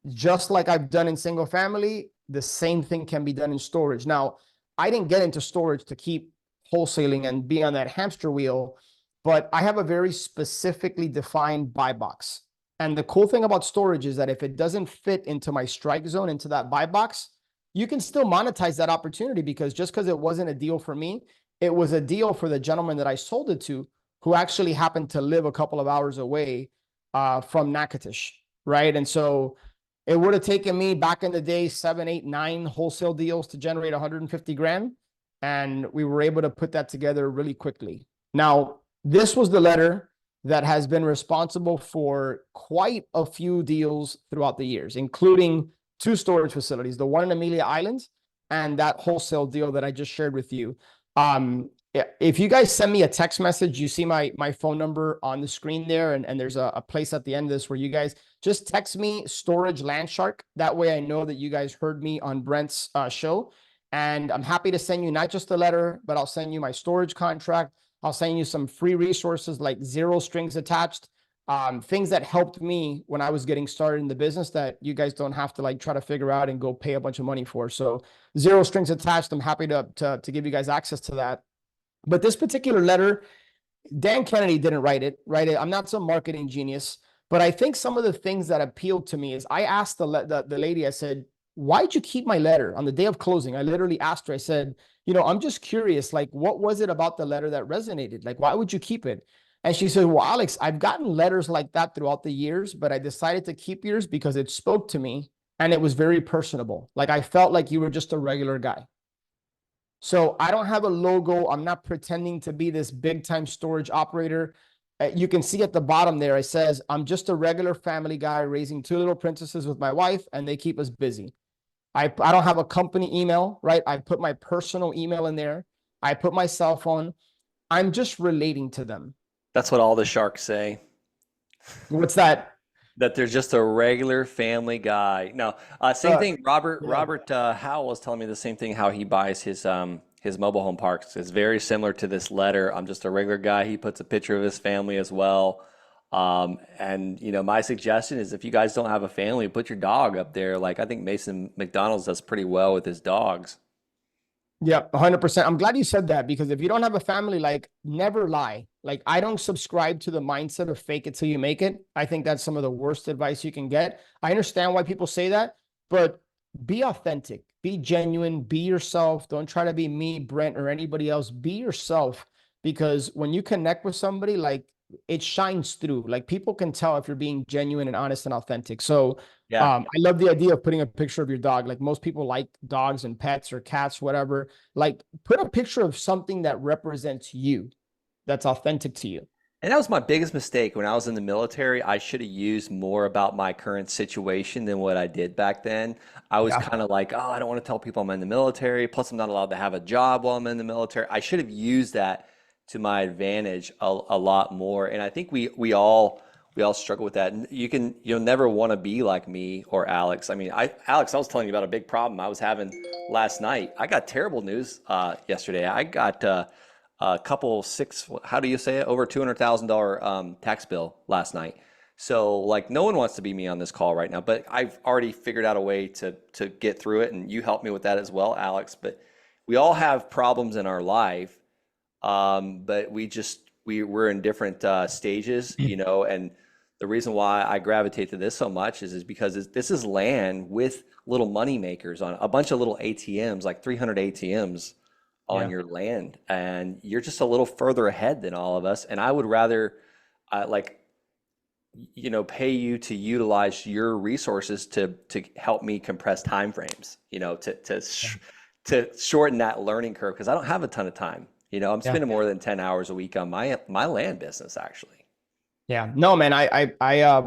Just like I've done in single family, the same thing can be done in storage. Now, I didn't get into storage to keep wholesaling and be on that hamster wheel, but I have a very specifically defined buy box. And the cool thing about storage is that if it doesn't fit into my strike zone, into that buy box, you can still monetize that opportunity, because just because it wasn't a deal for me, it was a deal for the gentleman that I sold it to, who actually happened to live a couple of hours away. from Natchitoches, right? And so it would have taken me back in the day 7, 8, 9 wholesale deals to generate 150 grand, and we were able to put that together really quickly. Now, this was the letter that has been responsible for quite a few deals throughout the years, including 2 storage facilities, the one in Amelia Island and that wholesale deal that I just shared with you. If you guys send me a text message, you see my phone number on the screen there, and there's a place at the end of this where you guys just text me storage land shark. That way I know that you guys heard me on Brent's show. And I'm happy to send you not just a letter, but I'll send you my storage contract. I'll send you some free resources like zero strings attached, things that helped me when I was getting started in the business that you guys don't have to like try to figure out and go pay a bunch of money for. So zero strings attached. I'm happy to give you guys access to that. But this particular letter, Dan Kennedy didn't write it, right? I'm not some marketing genius, but I think some of the things that appealed to me is I asked the lady, I said, why'd you keep my letter on the day of closing? I literally asked her, I said, I'm just curious, like, what was it about the letter that resonated? Like, why would you keep it? And she said, well, Alex, I've gotten letters like that throughout the years, but I decided to keep yours because it spoke to me and it was very personable. Like, I felt like you were just a regular guy. So I don't have a logo. I'm not pretending to be this big time storage operator. You can see at the bottom there, it says, I'm just a regular family guy raising 2 little princesses with my wife, and they keep us busy. I don't have a company email, right? I put my personal email in there. I put my cell phone. I'm just relating to them. That's what all the sharks say. What's that? That they're just a regular family guy. No, same thing. Robert Howell was telling me the same thing. How he buys his mobile home parks. It's very similar to this letter. I'm just a regular guy. He puts a picture of his family as well. And my suggestion is if you guys don't have a family, put your dog up there. Like I think Mason McDonald's does pretty well with his dogs. Yeah, 100%. I'm glad you said that because if you don't have a family, like never lie. Like I don't subscribe to the mindset of fake it till you make it. I think that's some of the worst advice you can get. I understand why people say that, but be authentic, be genuine, be yourself. Don't try to be me, Brent, or anybody else. Be yourself because when you connect with somebody, like it shines through. Like people can tell if you're being genuine and honest and authentic. So Yeah. I love the idea of putting a picture of your dog. Like most people like dogs and pets or cats, whatever. Like put a picture of something that represents you, that's authentic to you. And that was my biggest mistake when I was in the military. I should have used more about my current situation than what I did back then. I was Yeah. kind of like, oh, I don't want to tell people I'm in the military. Plus, I'm not allowed to have a job while I'm in the military. I should have used that to my advantage a lot more. And I think we all struggle with that. And you'll never want to be like me or Alex. I mean, Alex, I was telling you about a big problem I was having last night. I got terrible news yesterday. I got a couple how do you say it? Over $200,000 tax bill last night. So like no one wants to be me on this call right now, but I've already figured out a way to get through it, and you helped me with that as well, Alex. But we all have problems in our life, but we're in different stages, and the reason why I gravitate to this so much is because this is land with little money makers on a bunch of little ATMs, like 300 ATMs on your land, and you're just a little further ahead than all of us. And I would rather pay you to utilize your resources to help me compress time frames, to shorten that learning curve, because I don't have a ton of time. I'm spending more than 10 hours a week on my land business, actually. Yeah, no, man, I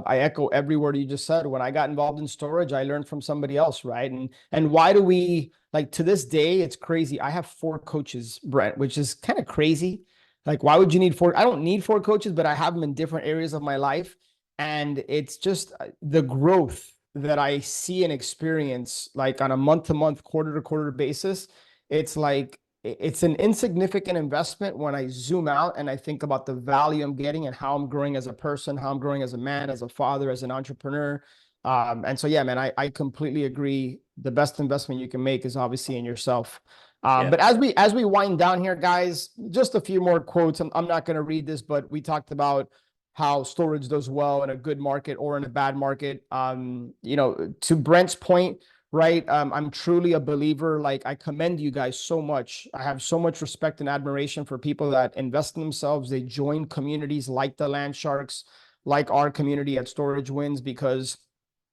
echo every word you just said. When I got involved in storage, I learned from somebody else, right? And why do we, like, to this day, it's crazy. I have 4 coaches, Brent, which is kind of crazy. Like, why would you need 4? I don't need 4 coaches, but I have them in different areas of my life. And it's just the growth that I see and experience, like on a month-to-month, quarter-to-quarter basis. It's like, it's an insignificant investment when I zoom out and I think about the value I'm getting and how I'm growing as a person, how I'm growing as a man, as a father, as an entrepreneur. And so, yeah, man, I completely agree. The best investment you can make is obviously in yourself. But as we wind down here, guys, just a few more quotes. I'm not going to read this, but we talked about how storage does well in a good market or in a bad market. To Brent's point, right? I'm truly a believer. Like, I commend you guys so much. I have so much respect and admiration for people that invest in themselves. They join communities like the Land Sharks, like our community at Storage Wins, because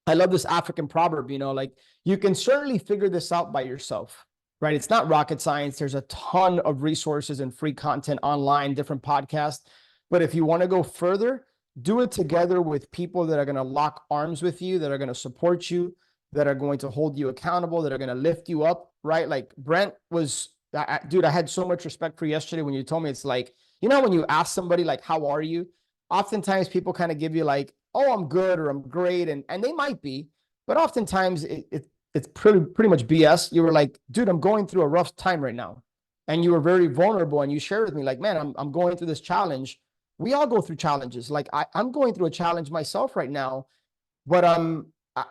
I love this African proverb, like you can certainly figure this out by yourself, right? It's not rocket science. There's a ton of resources and free content online, different podcasts. But if you want to go further, do it together with people that are going to lock arms with you, that are going to support you, that are going to hold you accountable, that are going to lift you up, right? Like Brent was, dude, I had so much respect for you yesterday when you told me. It's like, when you ask somebody like, how are you? Oftentimes people kind of give you like, oh, I'm good or I'm great. And they might be, but oftentimes it's pretty much BS. You were like, dude, I'm going through a rough time right now. And you were very vulnerable and you shared with me like, man, I'm going through this challenge. We all go through challenges. Like I'm going through a challenge myself right now, but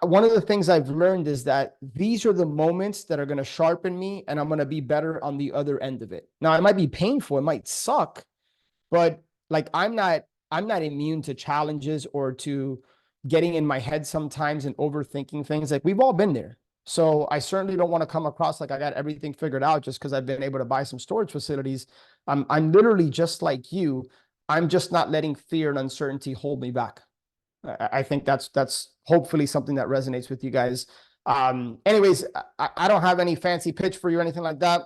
one of the things I've learned is that these are the moments that are going to sharpen me and I'm going to be better on the other end of it. Now, it might be painful, it might suck, but like I'm not immune to challenges or to getting in my head sometimes and overthinking things. Like we've all been there. So I certainly don't want to come across like I got everything figured out just because I've been able to buy some storage facilities. I'm literally just like you. I'm just not letting fear and uncertainty hold me back. I think that's hopefully something that resonates with you guys. Anyways, I don't have any fancy pitch for you or anything like that.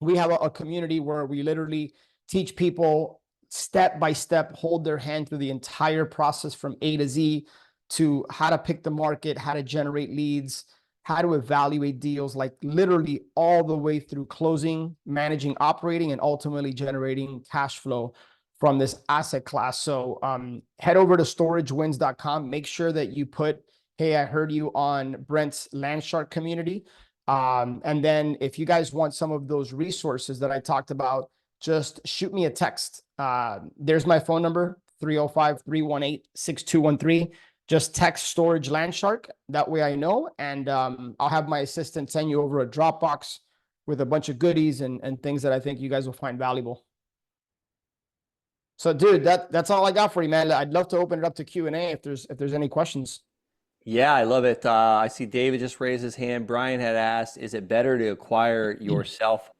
We have a community where we literally teach people step by step, hold their hand through the entire process from A to Z, to how to pick the market, how to generate leads, how to evaluate deals, like literally all the way through closing, managing, operating, and ultimately generating cash flow from this asset class. So head over to storagewins.com. Make sure that you put, hey, I heard you on Brent's Landshark community. And then if you guys want some of those resources that I talked about, just shoot me a text. There's my phone number, 305-318-6213. Just text storage Landshark. That way I know. And I'll have my assistant send you over a Dropbox with a bunch of goodies and things that I think you guys will find valuable. So, dude, that's all I got for you, man. I'd love to open it up to Q&A if there's any questions. Yeah, I love it. I see David just raised his hand. Brian had asked, is it better to acquire yourself?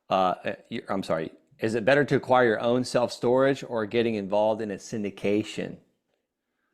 I'm sorry. Is it better to acquire your own self-storage or getting involved in a syndication?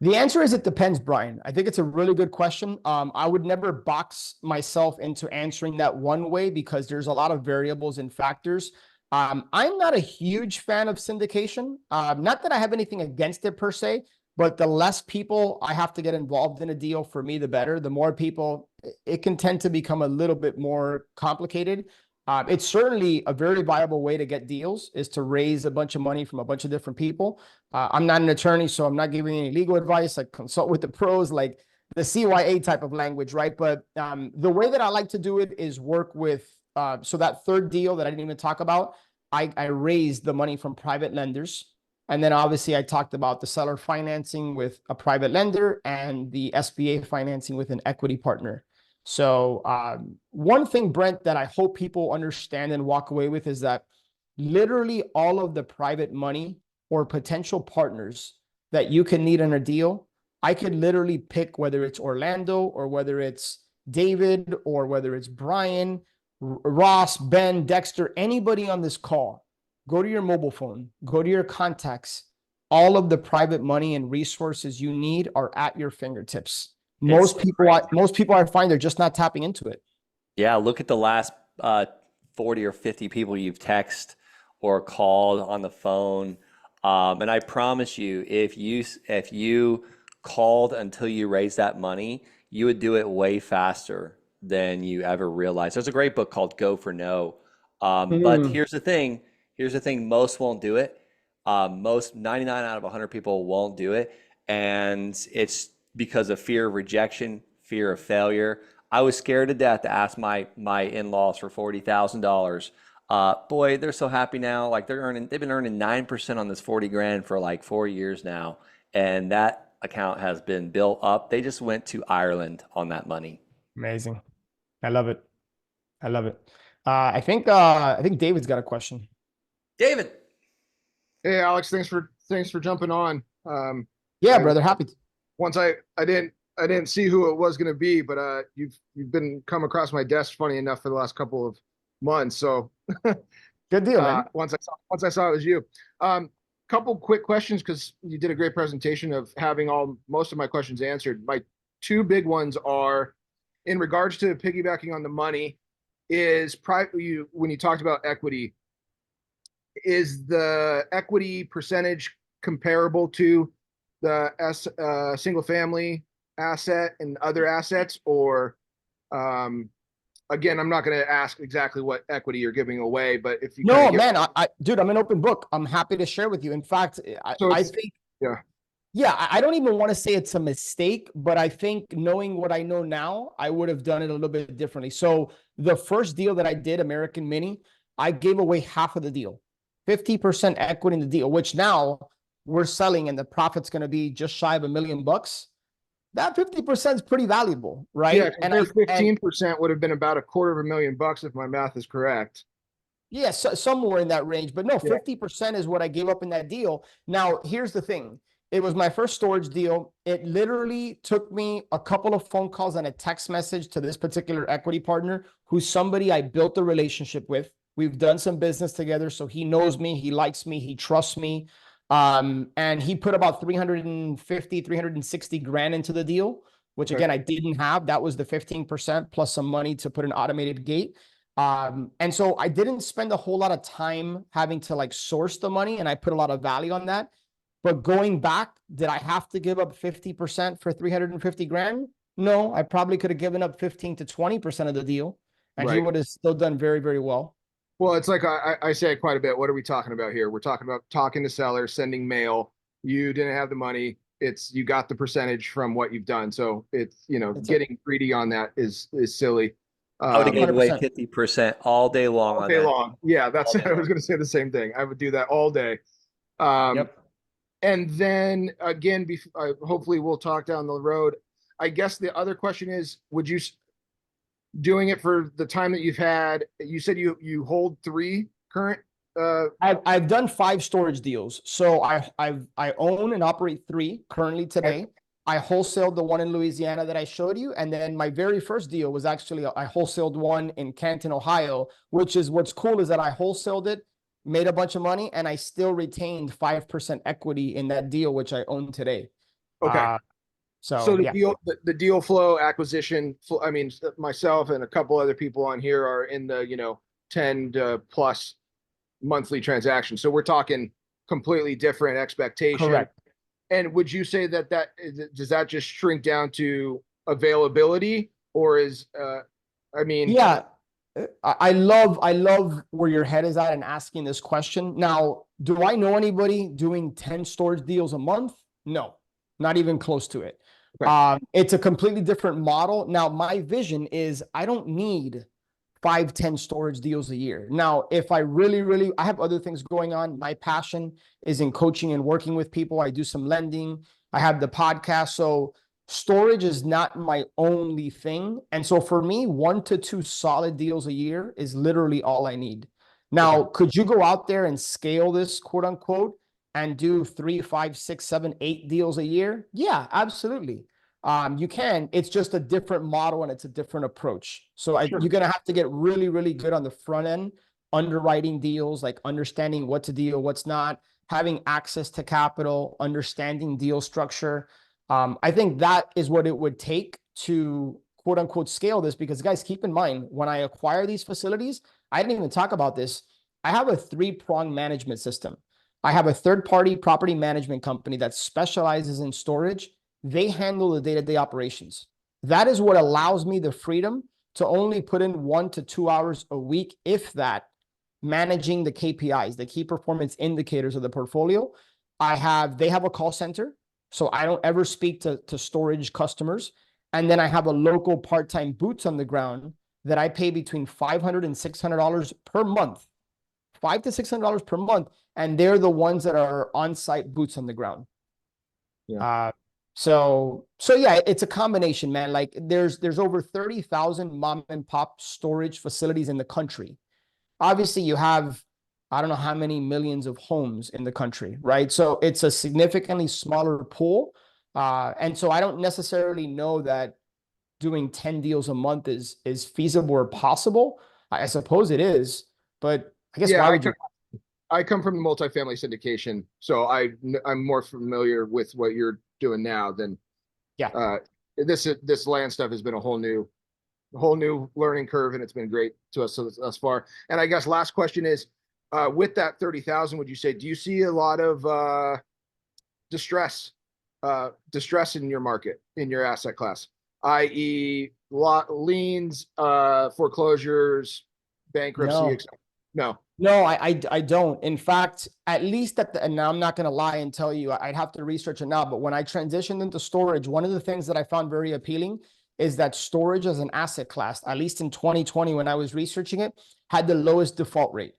The answer is it depends, Brian. I think it's a really good question. I would never box myself into answering that one way because there's a lot of variables and factors. I'm not a huge fan of syndication. Not that I have anything against it per se, but the less people I have to get involved in a deal, for me, the better. The more people, it can tend to become a little bit more complicated. It's certainly a very viable way to get deals, is to raise a bunch of money from a bunch of different people. I'm not an attorney, so I'm not giving any legal advice. Like consult with the pros, like the CYA type of language, right? But the way that I like to do it is work with, so that third deal that I didn't even talk about, I raised the money from private lenders. And then obviously I talked about the seller financing with a private lender and the SBA financing with an equity partner. So one thing, Brent, that I hope people understand and walk away with is that literally all of the private money or potential partners that you can need in a deal, I could literally pick whether it's Orlando or whether it's David or whether it's Brian, Ross, Ben, Dexter, anybody on this call. Go to your mobile phone, go to your contacts. All of the private money and resources you need are at your fingertips. Most people I find they're just not tapping into it. Yeah, look at the last 40 or 50 people you've texted or called on the phone. And I promise you, if you called until you raised that money, you would do it way faster than you ever realized. There's a great book called Go for No. But here's the thing. Most won't do it. Most 99 out of 100 people won't do it. And it's because of fear of rejection, fear of failure. I was scared to death to ask my in-laws for $40,000. Boy, they're so happy now. Like they've been earning 9% on this 40 grand for like 4 years now. And that account has been built up. They just went to Ireland on that money. Amazing. I love it. I love it. I think David's got a question. David. Hey Alex, thanks for jumping on. Yeah, brother, happy to. Once I didn't see who it was going to be, but you've been come across my desk funny enough for the last couple of months. So good deal, man. Once I saw it was you. couple quick questions because you did a great presentation of having most of my questions answered. My two big ones are in regards to piggybacking on the money is when you talked about equity, is the equity percentage comparable to the single family asset and other assets, or again, I'm not going to ask exactly what equity you're giving away, but if you No, give, man, dude, I'm an open book. I'm happy to share with you. In fact, so I it's, think, yeah, yeah, I don't even want to say it's a mistake, but I think knowing what I know now, I would have done it a little bit differently. So the first deal that I did, American Mini, I gave away half of the deal, 50% equity in the deal, which now we're selling and the profit's going to be just shy of $1 million. That 50% is pretty valuable, yeah, right? because their 15% would have been about $250,000 if my math is correct. Yeah, so, somewhere in that range. But no, Yeah. 50% is what I gave up in that deal. Now, here's the thing. It was my first storage deal. It literally took me a couple of phone calls and a text message to this particular equity partner, who's somebody I built a relationship with. We've done some business together, so he knows me, he likes me, he trusts me. And he put about 360 grand into the deal, which Okay. again, I didn't have. That was the 15% plus some money to put an automated gate. And so I didn't spend a whole lot of time having to like source the money, and I put a lot of value on that. But going back, did I have to give up 50% for 350 grand? No, I probably could have given up 15 to 20% of the deal, and he Right. would have still done very, very well. Well, it's like I say it quite a bit. What are we talking about here? We're talking about talking to sellers, sending mail. You didn't have the money. You got the percentage from what you've done. So it's, That's it. getting greedy on that is silly. I would have gave away 100%. 50% all day long All on day that. long. Yeah, that's All day I was long. going to say the same thing. I would do that all day. Yep. And then again, hopefully we'll talk down the road. I guess the other question is, would you doing it for the time that you've had? You said you hold 3 current. I've done 5 storage deals. So I own and operate 3 currently today. I wholesaled the one in Louisiana that I showed you. And then my very first deal was actually, I wholesaled one in Canton, Ohio, which is what's cool is that I wholesaled it, made a bunch of money, and I still retained 5% equity in that deal, which I own today. Okay. So So the yeah, the deal flow acquisition, I mean, myself and a couple other people on here are in the, 10 to plus monthly transactions. So we're talking completely different expectation. correct. And would you say that does that just shrink down to availability, or I mean, Yeah. I love where your head is at and asking this question. Now, do I know anybody doing 10 storage deals a month? No, not even close to it. Okay. It's a completely different model. Now, my vision is I don't need 5, 10 storage deals a year. Now, if I really, I have other things going on. My passion is in coaching and working with people. I do some lending. I have the podcast. So storage is not my only thing. And so for me, 1 to 2 solid deals a year is literally all I need. Now, Okay. could you go out there and scale this, quote unquote, and do 3, 5, 6, 7, 8 deals a year? Yeah, absolutely. You can. It's just a different model and it's a different approach. So Sure. you're gonna have to get really good on the front end, underwriting deals, like understanding what to deal, what's not, having access to capital, understanding deal structure. I think that is what it would take to quote unquote scale this, because guys, keep in mind, when I acquire these facilities, I didn't even talk about this. I have a 3-prong management system. I have a third-party property management company that specializes in storage. They handle the day-to-day operations. That is what allows me the freedom to only put in 1 to 2 hours a week, if that, managing the KPIs, the key performance indicators of the portfolio. They have a call center, so I don't ever speak to storage customers. And then I have a local part-time boots on the ground that I pay between $500 and $600 per month, $500 to $600 per month. And they're the ones that are on-site boots on the ground. Yeah. So yeah, it's a combination, man. Like there's over 30,000 mom and pop storage facilities in the country. Obviously you have, I don't know how many millions of homes in the country, right? So it's a significantly smaller pool. And so I don't necessarily know that doing 10 deals a month is feasible or possible. I suppose it is, but I guess Yeah, why would you? I come from the multifamily syndication, so I'm more familiar with what you're doing now than Yeah. this land stuff has been a whole new learning curve, and it's been great to us thus far. And I guess last question is, with that 30,000, would you say, do you see a lot of distress in your market, in your asset class, i.e. liens, foreclosures, bankruptcy, No. etc.? No. No, I don't. In fact, at least and now I'm not going to lie and tell you, I'd have to research it now. But when I transitioned into storage, one of the things that I found very appealing is that storage as an asset class, at least in 2020, when I was researching it, had the lowest default rate.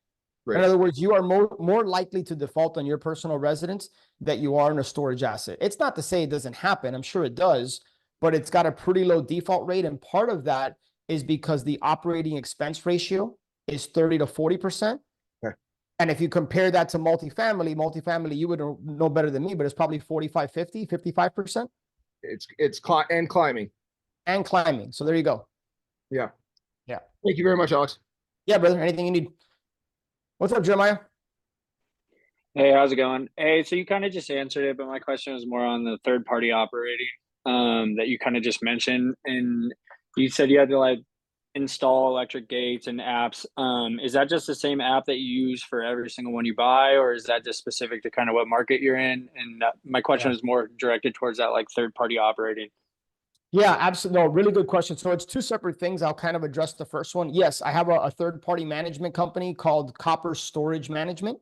Right. In other words, you are more likely to default on your personal residence that you are in a storage asset. It's not to say it doesn't happen. I'm sure it does, but it's got a pretty low default rate. And part of that is because the operating expense ratio is 30 to 40%. And if you compare that to multifamily, you would know better than me, but it's probably 45, 50, 55%. It's climbing. And climbing. So there you go. Yeah. Yeah. Thank you very much, Alex. Yeah, brother. Anything you need. What's up, Jeremiah? Hey, how's it going? Hey, so you kind of just answered it, but my question was more on the third party operating that you kind of just mentioned. And you said you had to like install electric gates and apps. Is that just the same app that you use for every single one you buy, or is that just specific to kind of what market you're in? And my question was more directed towards that like third party operating. Yeah, absolutely. No, really good question. So it's two separate things. I'll kind of address the first one. Yes, I have a third-party management company called Copper Storage Management,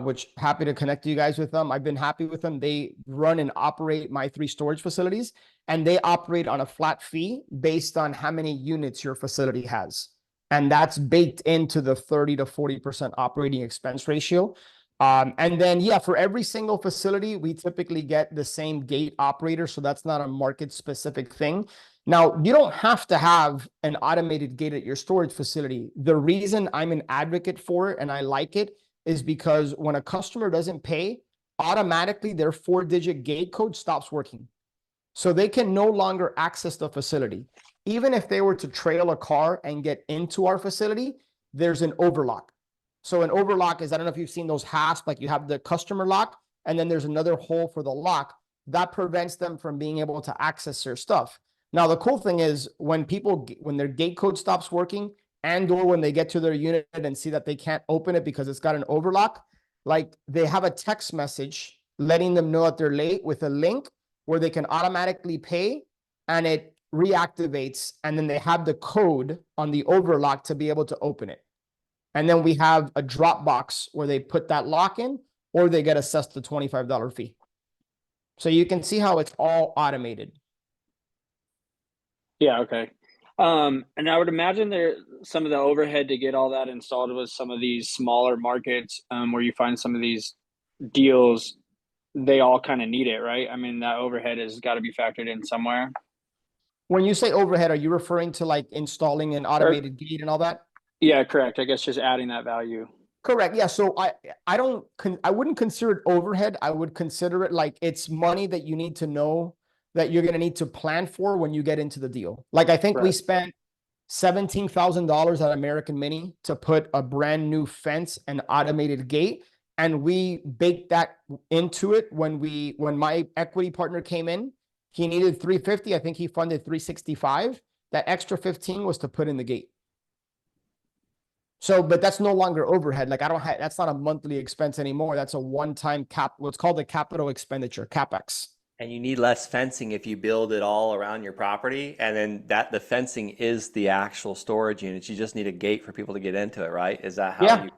which happy to connect you guys with them. I've been happy with them. They run and operate my 3 storage facilities, and they operate on a flat fee based on how many units your facility has. And that's baked into the 30 to 40% operating expense ratio. And then, yeah, for every single facility, we typically get the same gate operator. So that's not a market specific thing. Now, you don't have to have an automated gate at your storage facility. The reason I'm an advocate for it and I like it is because when a customer doesn't pay, automatically their 4-digit gate code stops working. So they can no longer access the facility. Even if they were to trail a car and get into our facility, there's an overlock. So an overlock is, I don't know if you've seen those hasps, like you have the customer lock, and then there's another hole for the lock. That prevents them from being able to access their stuff. Now, the cool thing is when their gate code stops working and or when they get to their unit and see that they can't open it because it's got an overlock, like they have a text message letting them know that they're late with a link where they can automatically pay and it reactivates. And then they have the code on the overlock to be able to open it. And then we have a drop box where they put that lock in, or they get assessed the $25 fee. So you can see how it's all automated. Yeah, okay. And I would imagine there some of the overhead to get all that installed with some of these smaller markets where you find some of these deals, they all kind of need it, right? I mean, that overhead has got to be factored in somewhere. When you say overhead, are you referring to like installing an automated gate and all that? Yeah, correct. I guess just adding that value. Correct. Yeah. So I wouldn't consider it overhead. I would consider it like it's money that you need to know that you're going to need to plan for when you get into the deal. Like I think we spent $17,000 at American Mini to put a brand new fence and automated gate. And we baked that into it when my equity partner came in. He needed 350. I think he funded 365. That extra 15 was to put in the gate. So, but that's no longer overhead. Like that's not a monthly expense anymore. That's a one-time what's called a capital expenditure, CapEx. And you need less fencing if you build it all around your property. And then the fencing is the actual storage units. You just need a gate for people to get into it, right? Is that how you?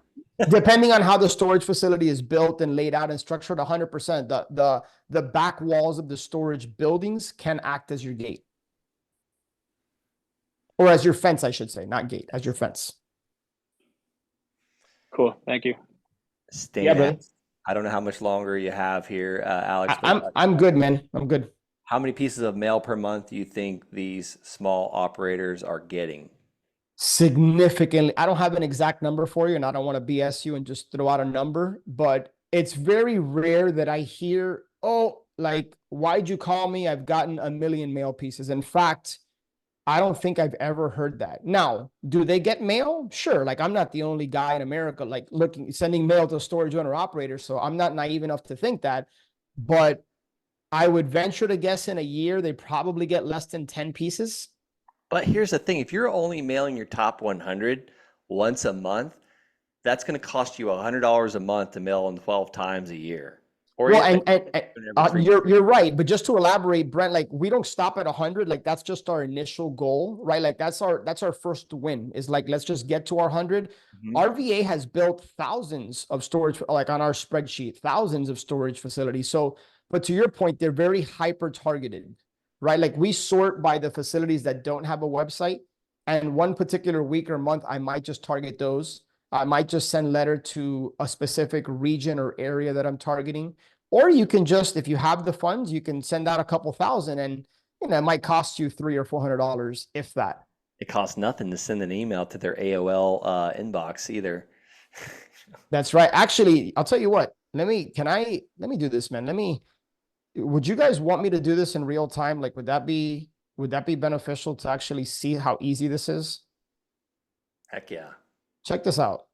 Depending on how the storage facility is built and laid out and structured, 100%. The back walls of the storage buildings can act as your gate. Or as your fence, I should say, not gate, as your fence. Cool. Thank you. Stan, yeah, brother. I don't know how much longer you have here, Alex. I'm good, man. I'm good. How many pieces of mail per month do you think these small operators are getting? Significantly. I don't have an exact number for you, and I don't want to BS you and just throw out a number, but it's very rare that I hear, oh, like, why'd you call me? I've gotten 1 million mail pieces. In fact, I don't think I've ever heard that. Now, do they get mail? Sure. Like I'm not the only guy in America like sending mail to a storage owner operator, so I'm not naive enough to think that. But I would venture to guess in a year they probably get less than 10 pieces. But here's the thing, if you're only mailing your top 100 once a month, that's going to cost you $100 a month to mail them 12 times a year. Or Well, even and every 3 you're right, but just to elaborate, Brent, like we don't stop at 100. Like that's just our initial goal, right? Like that's our first win. Is like let's just get to our 100. Mhm. RVA has built thousands of storage, like on our spreadsheet, thousands of storage facilities. So, but to your point, they're very hyper targeted, right? Like we sort by the facilities that don't have a website, and one particular week or month, I might just target those. I might just send letter to a specific region or area that I'm targeting. Or you can just, if you have the funds, you can send out a couple thousand and it might cost you $300 or $400, if that. It costs nothing to send an email to their AOL inbox either. That's right. Actually, I'll tell you what, let me do this, man. Would you guys want me to do this in real time? Like, would that be beneficial to actually see how easy this is? Heck yeah. Check this out.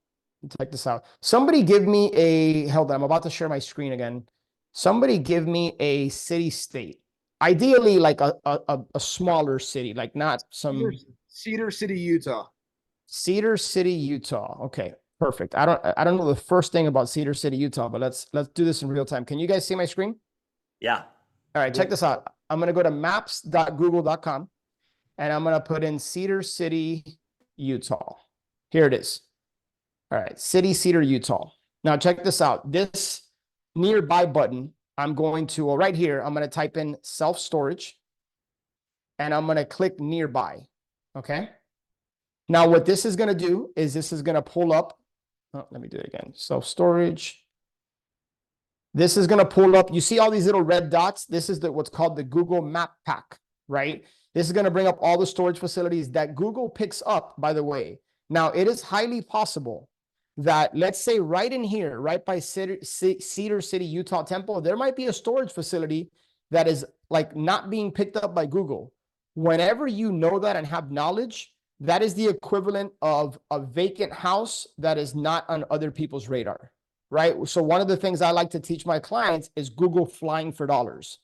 Check this out. Somebody give me hold on, I'm about to share my screen again. Somebody give me a city state. Ideally, like a smaller city, like not some Cedar City, Utah. Cedar City, Utah. Okay, perfect. I don't know the first thing about Cedar City, Utah, but let's do this in real time. Can you guys see my screen? Yeah. All right, check this out. I'm gonna go to maps.google.com and I'm gonna put in Cedar City, Utah. Here it is. All right, Cedar, Utah. Now check this out. This nearby button, I'm going to, well, right here, I'm going to type in self-storage and I'm going to click nearby. Okay. Now what this is going to do is this is going to pull up. Oh, let me do it again. Self-storage. This is going to pull up. You see all these little red dots? This is what's called the Google Map Pack, right? This is going to bring up all the storage facilities that Google picks up, by the way. Now, it is highly possible that, let's say right in here, right by Cedar City, Utah Temple, there might be a storage facility that is like not being picked up by Google. Whenever you know that and have knowledge, that is the equivalent of a vacant house that is not on other people's radar, right? So one of the things I like to teach my clients is Google flying for dollars.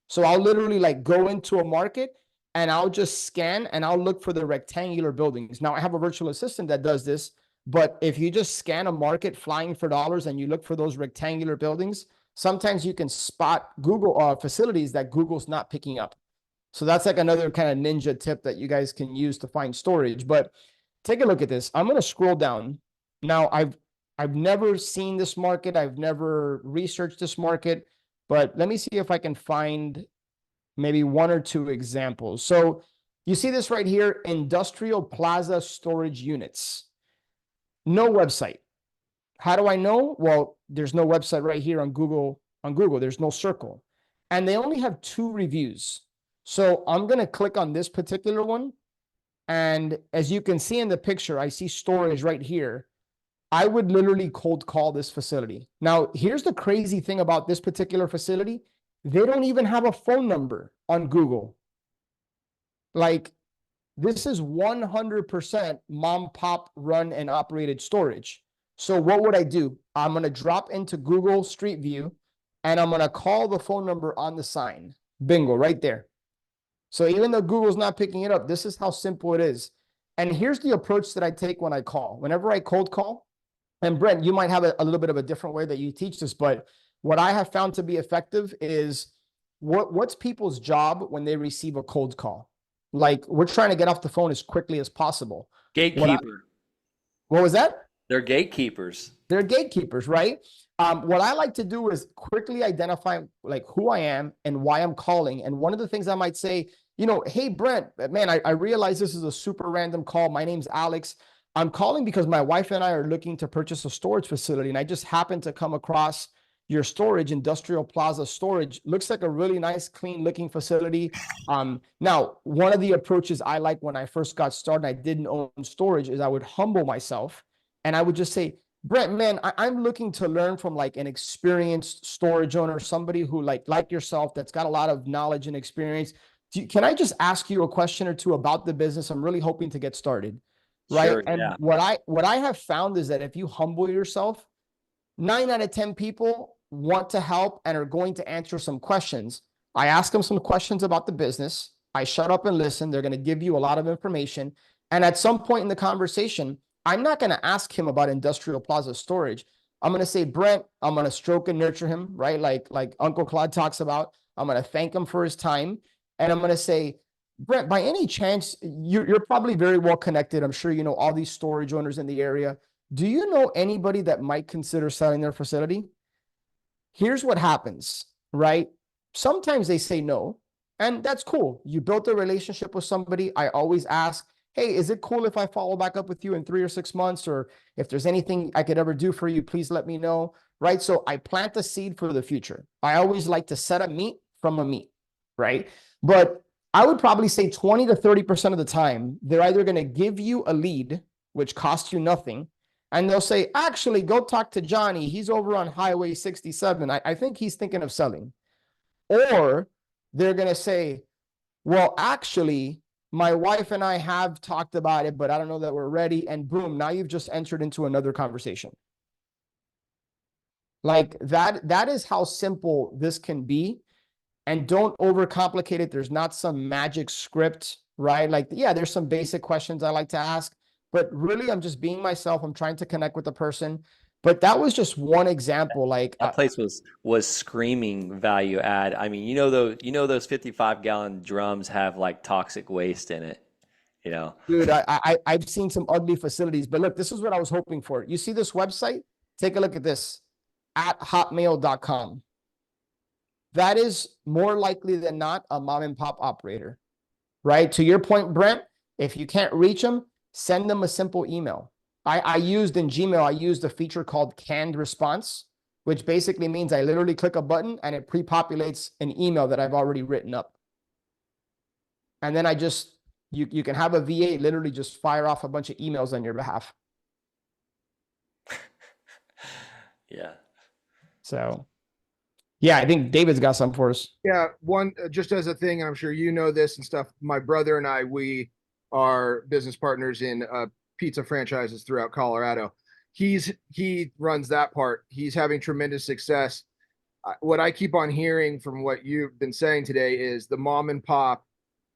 So I'll literally like go into a market and I'll just scan and I'll look for the rectangular buildings. Now I have a virtual assistant that does this, but if you just scan a market flying for dollars and you look for those rectangular buildings, sometimes you can spot Google facilities that Google's not picking up. So that's like another kind of ninja tip that you guys can use to find storage. But take a look at this. I'm going to scroll down. Now I've never seen this market. I've never researched this market, but let me see if I can find maybe one or two examples. So you see this right here, industrial plaza storage units. No website. How do I know? Well, there's no website right here on Google. There's no circle. And they only have 2 reviews. So I'm going to click on this particular one. And as you can see in the picture, I see storage right here. I would literally cold call this facility. Now, here's the crazy thing about this particular facility. They don't even have a phone number on Google. Like, this is 100% mom, pop, run, and operated storage. So what would I do? I'm going to drop into Google Street View, and I'm going to call the phone number on the sign. Bingo, right there. So even though Google's not picking it up, this is how simple it is. And here's the approach that I take when I call. Whenever I cold call, and Brent, you might have a little bit of a different way that you teach this, but what I have found to be effective is what's people's job when they receive a cold call? Like, we're trying to get off the phone as quickly as possible. Gatekeeper. What was that? They're gatekeepers. They're gatekeepers, right? What I like to do is quickly identify like who I am and why I'm calling. And one of the things I might say, hey, Brent, man, I realize this is a super random call. My name's Alex. I'm calling because my wife and I are looking to purchase a storage facility. And I just happened to come across your storage, Industrial Plaza Storage. Looks like a really nice, clean looking facility. Now, one of the approaches I like when I first got started, I didn't own storage, is I would humble myself and I would just say, Brent, man, I'm looking to learn from like an experienced storage owner, somebody who like yourself, that's got a lot of knowledge and experience. can I just ask you a question or two about the business? I'm really hoping to get started, right? Sure, And yeah. what I have found is that if you humble yourself, 9 out of 10 people want to help and are going to answer some questions. I ask them some questions about the business. I shut up and listen. They're going to give you a lot of information. And at some point in the conversation, I'm not going to ask him about industrial plaza storage. I'm going to say, Brent, I'm going to stroke and nurture him, right? Like Uncle Claude talks about. I'm going to thank him for his time. And I'm going to say, Brent, by any chance, you're probably very well connected. I'm sure you know all these storage owners in the area. Do you know anybody that might consider selling their facility? Here's what happens, right? Sometimes they say no, and that's cool. You built a relationship with somebody. I always ask, hey, is it cool if I follow back up with you in 3 or 6 months? Or if there's anything I could ever do for you, please let me know, right? So I plant a seed for the future. I always like to set up meat from a meat, right? But I would probably say 20 to 30% of the time, they're either going to give you a lead, which costs you nothing, and they'll say, actually, go talk to Johnny. He's over on Highway 67. I think he's thinking of selling. Or they're going to say, well, actually, my wife and I have talked about it, but I don't know that we're ready. And boom, now you've just entered into another conversation. Like that is how simple this can be. And don't overcomplicate it. There's not some magic script, right? Like, yeah, there's some basic questions I like to ask, but really I'm just being myself. I'm trying to connect with the person. But that was just one example. Like That place was screaming value add. I mean, those 55-gallon drums have like toxic waste in it, you know. dude, I've seen some ugly facilities, but look, this is what I was hoping for. You see this website? Take a look at this at hotmail.com. That is more likely than not a mom and pop operator, right? To your point, Brent, if you can't reach them, send them a simple email. I used in Gmail, I used a feature called canned response, which basically means I literally click a button and it pre-populates an email that I've already written up. And then you can have a VA literally just fire off a bunch of emails on your behalf. Yeah. So yeah, I think David's got some for us. Yeah, one just as a thing, and I'm sure you know this and stuff. My brother and I, we are business partners in pizza franchises throughout Colorado. He runs that part. He's having tremendous success. What I keep on hearing from what you've been saying today is the mom and pop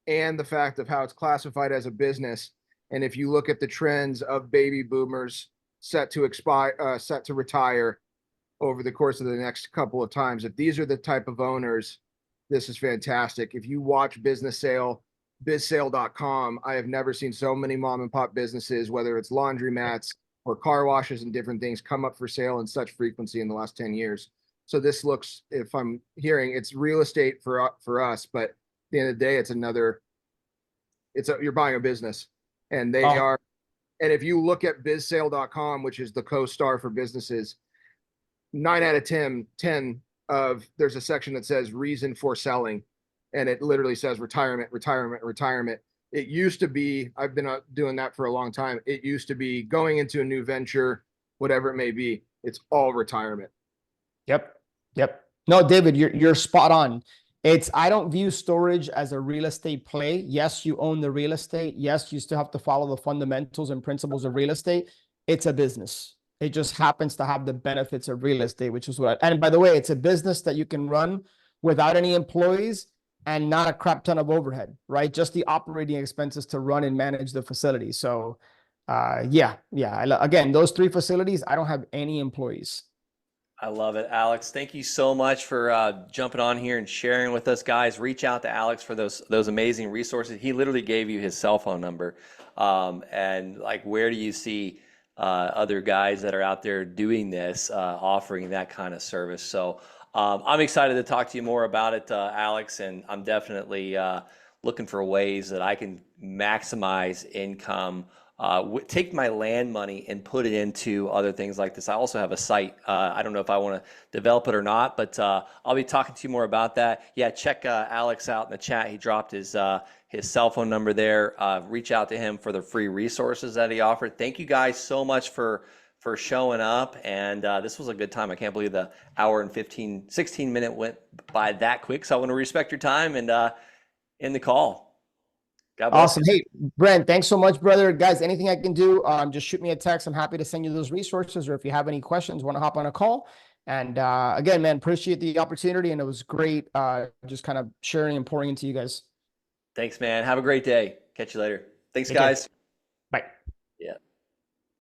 and the fact of how it's classified as a business. And if you look at the trends of baby boomers set to retire over the course of the next couple of times, if these are the type of owners, this is fantastic. If you watch bizsale.com, I have never seen so many mom and pop businesses, whether it's laundromats or car washes and different things, come up for sale in such frequency in the last 10 years. So this looks, if I'm hearing, it's real estate for us, but at the end of the day, you're buying a business, and they are. And if you look at bizsale.com, which is the co-star for businesses, 9 out of 10 of there's a section that says reason for selling, and it literally says retirement. It used to be, I've been doing that for a long time. It used to be going into a new venture, whatever it may be. It's all retirement. Yep. No, David, you're spot on. I don't view storage as a real estate play. Yes, you own the real estate. Yes, you still have to follow the fundamentals and principles of real estate. It's a business. It just happens to have the benefits of real estate, which is and by the way, it's a business that you can run without any employees and not a crap ton of overhead, right? Just the operating expenses to run and manage the facility. So, yeah. Again, those 3 facilities, I don't have any employees. I love it, Alex. Thank you so much for jumping on here and sharing with us, guys. Reach out to Alex for those amazing resources. He literally gave you his cell phone number, and like, where do you see other guys that are out there doing this, offering that kind of service? So I'm excited to talk to you more about it, Alex, and I'm definitely looking for ways that I can maximize income, take my land money and put it into other things like this. I also have a site. I don't know if I want to develop it or not, but I'll be talking to you more about that. Yeah, check Alex out in the chat. He dropped his cell phone number there. Reach out to him for the free resources that he offered. Thank you guys so much for showing up, and this was a good time. I can't believe the hour and 16 minute went by that quick, so I want to respect your time and in the call. God bless Awesome. you. Hey, Brent, thanks so much, brother. Guys, anything I can do, just shoot me a text. I'm happy to send you those resources, or if you have any questions, want to hop on a call. And again, man, appreciate the opportunity, and it was great just kind of sharing and pouring into you guys. Thanks, man. Have a great day. Catch you later. Thanks, Take care. guys.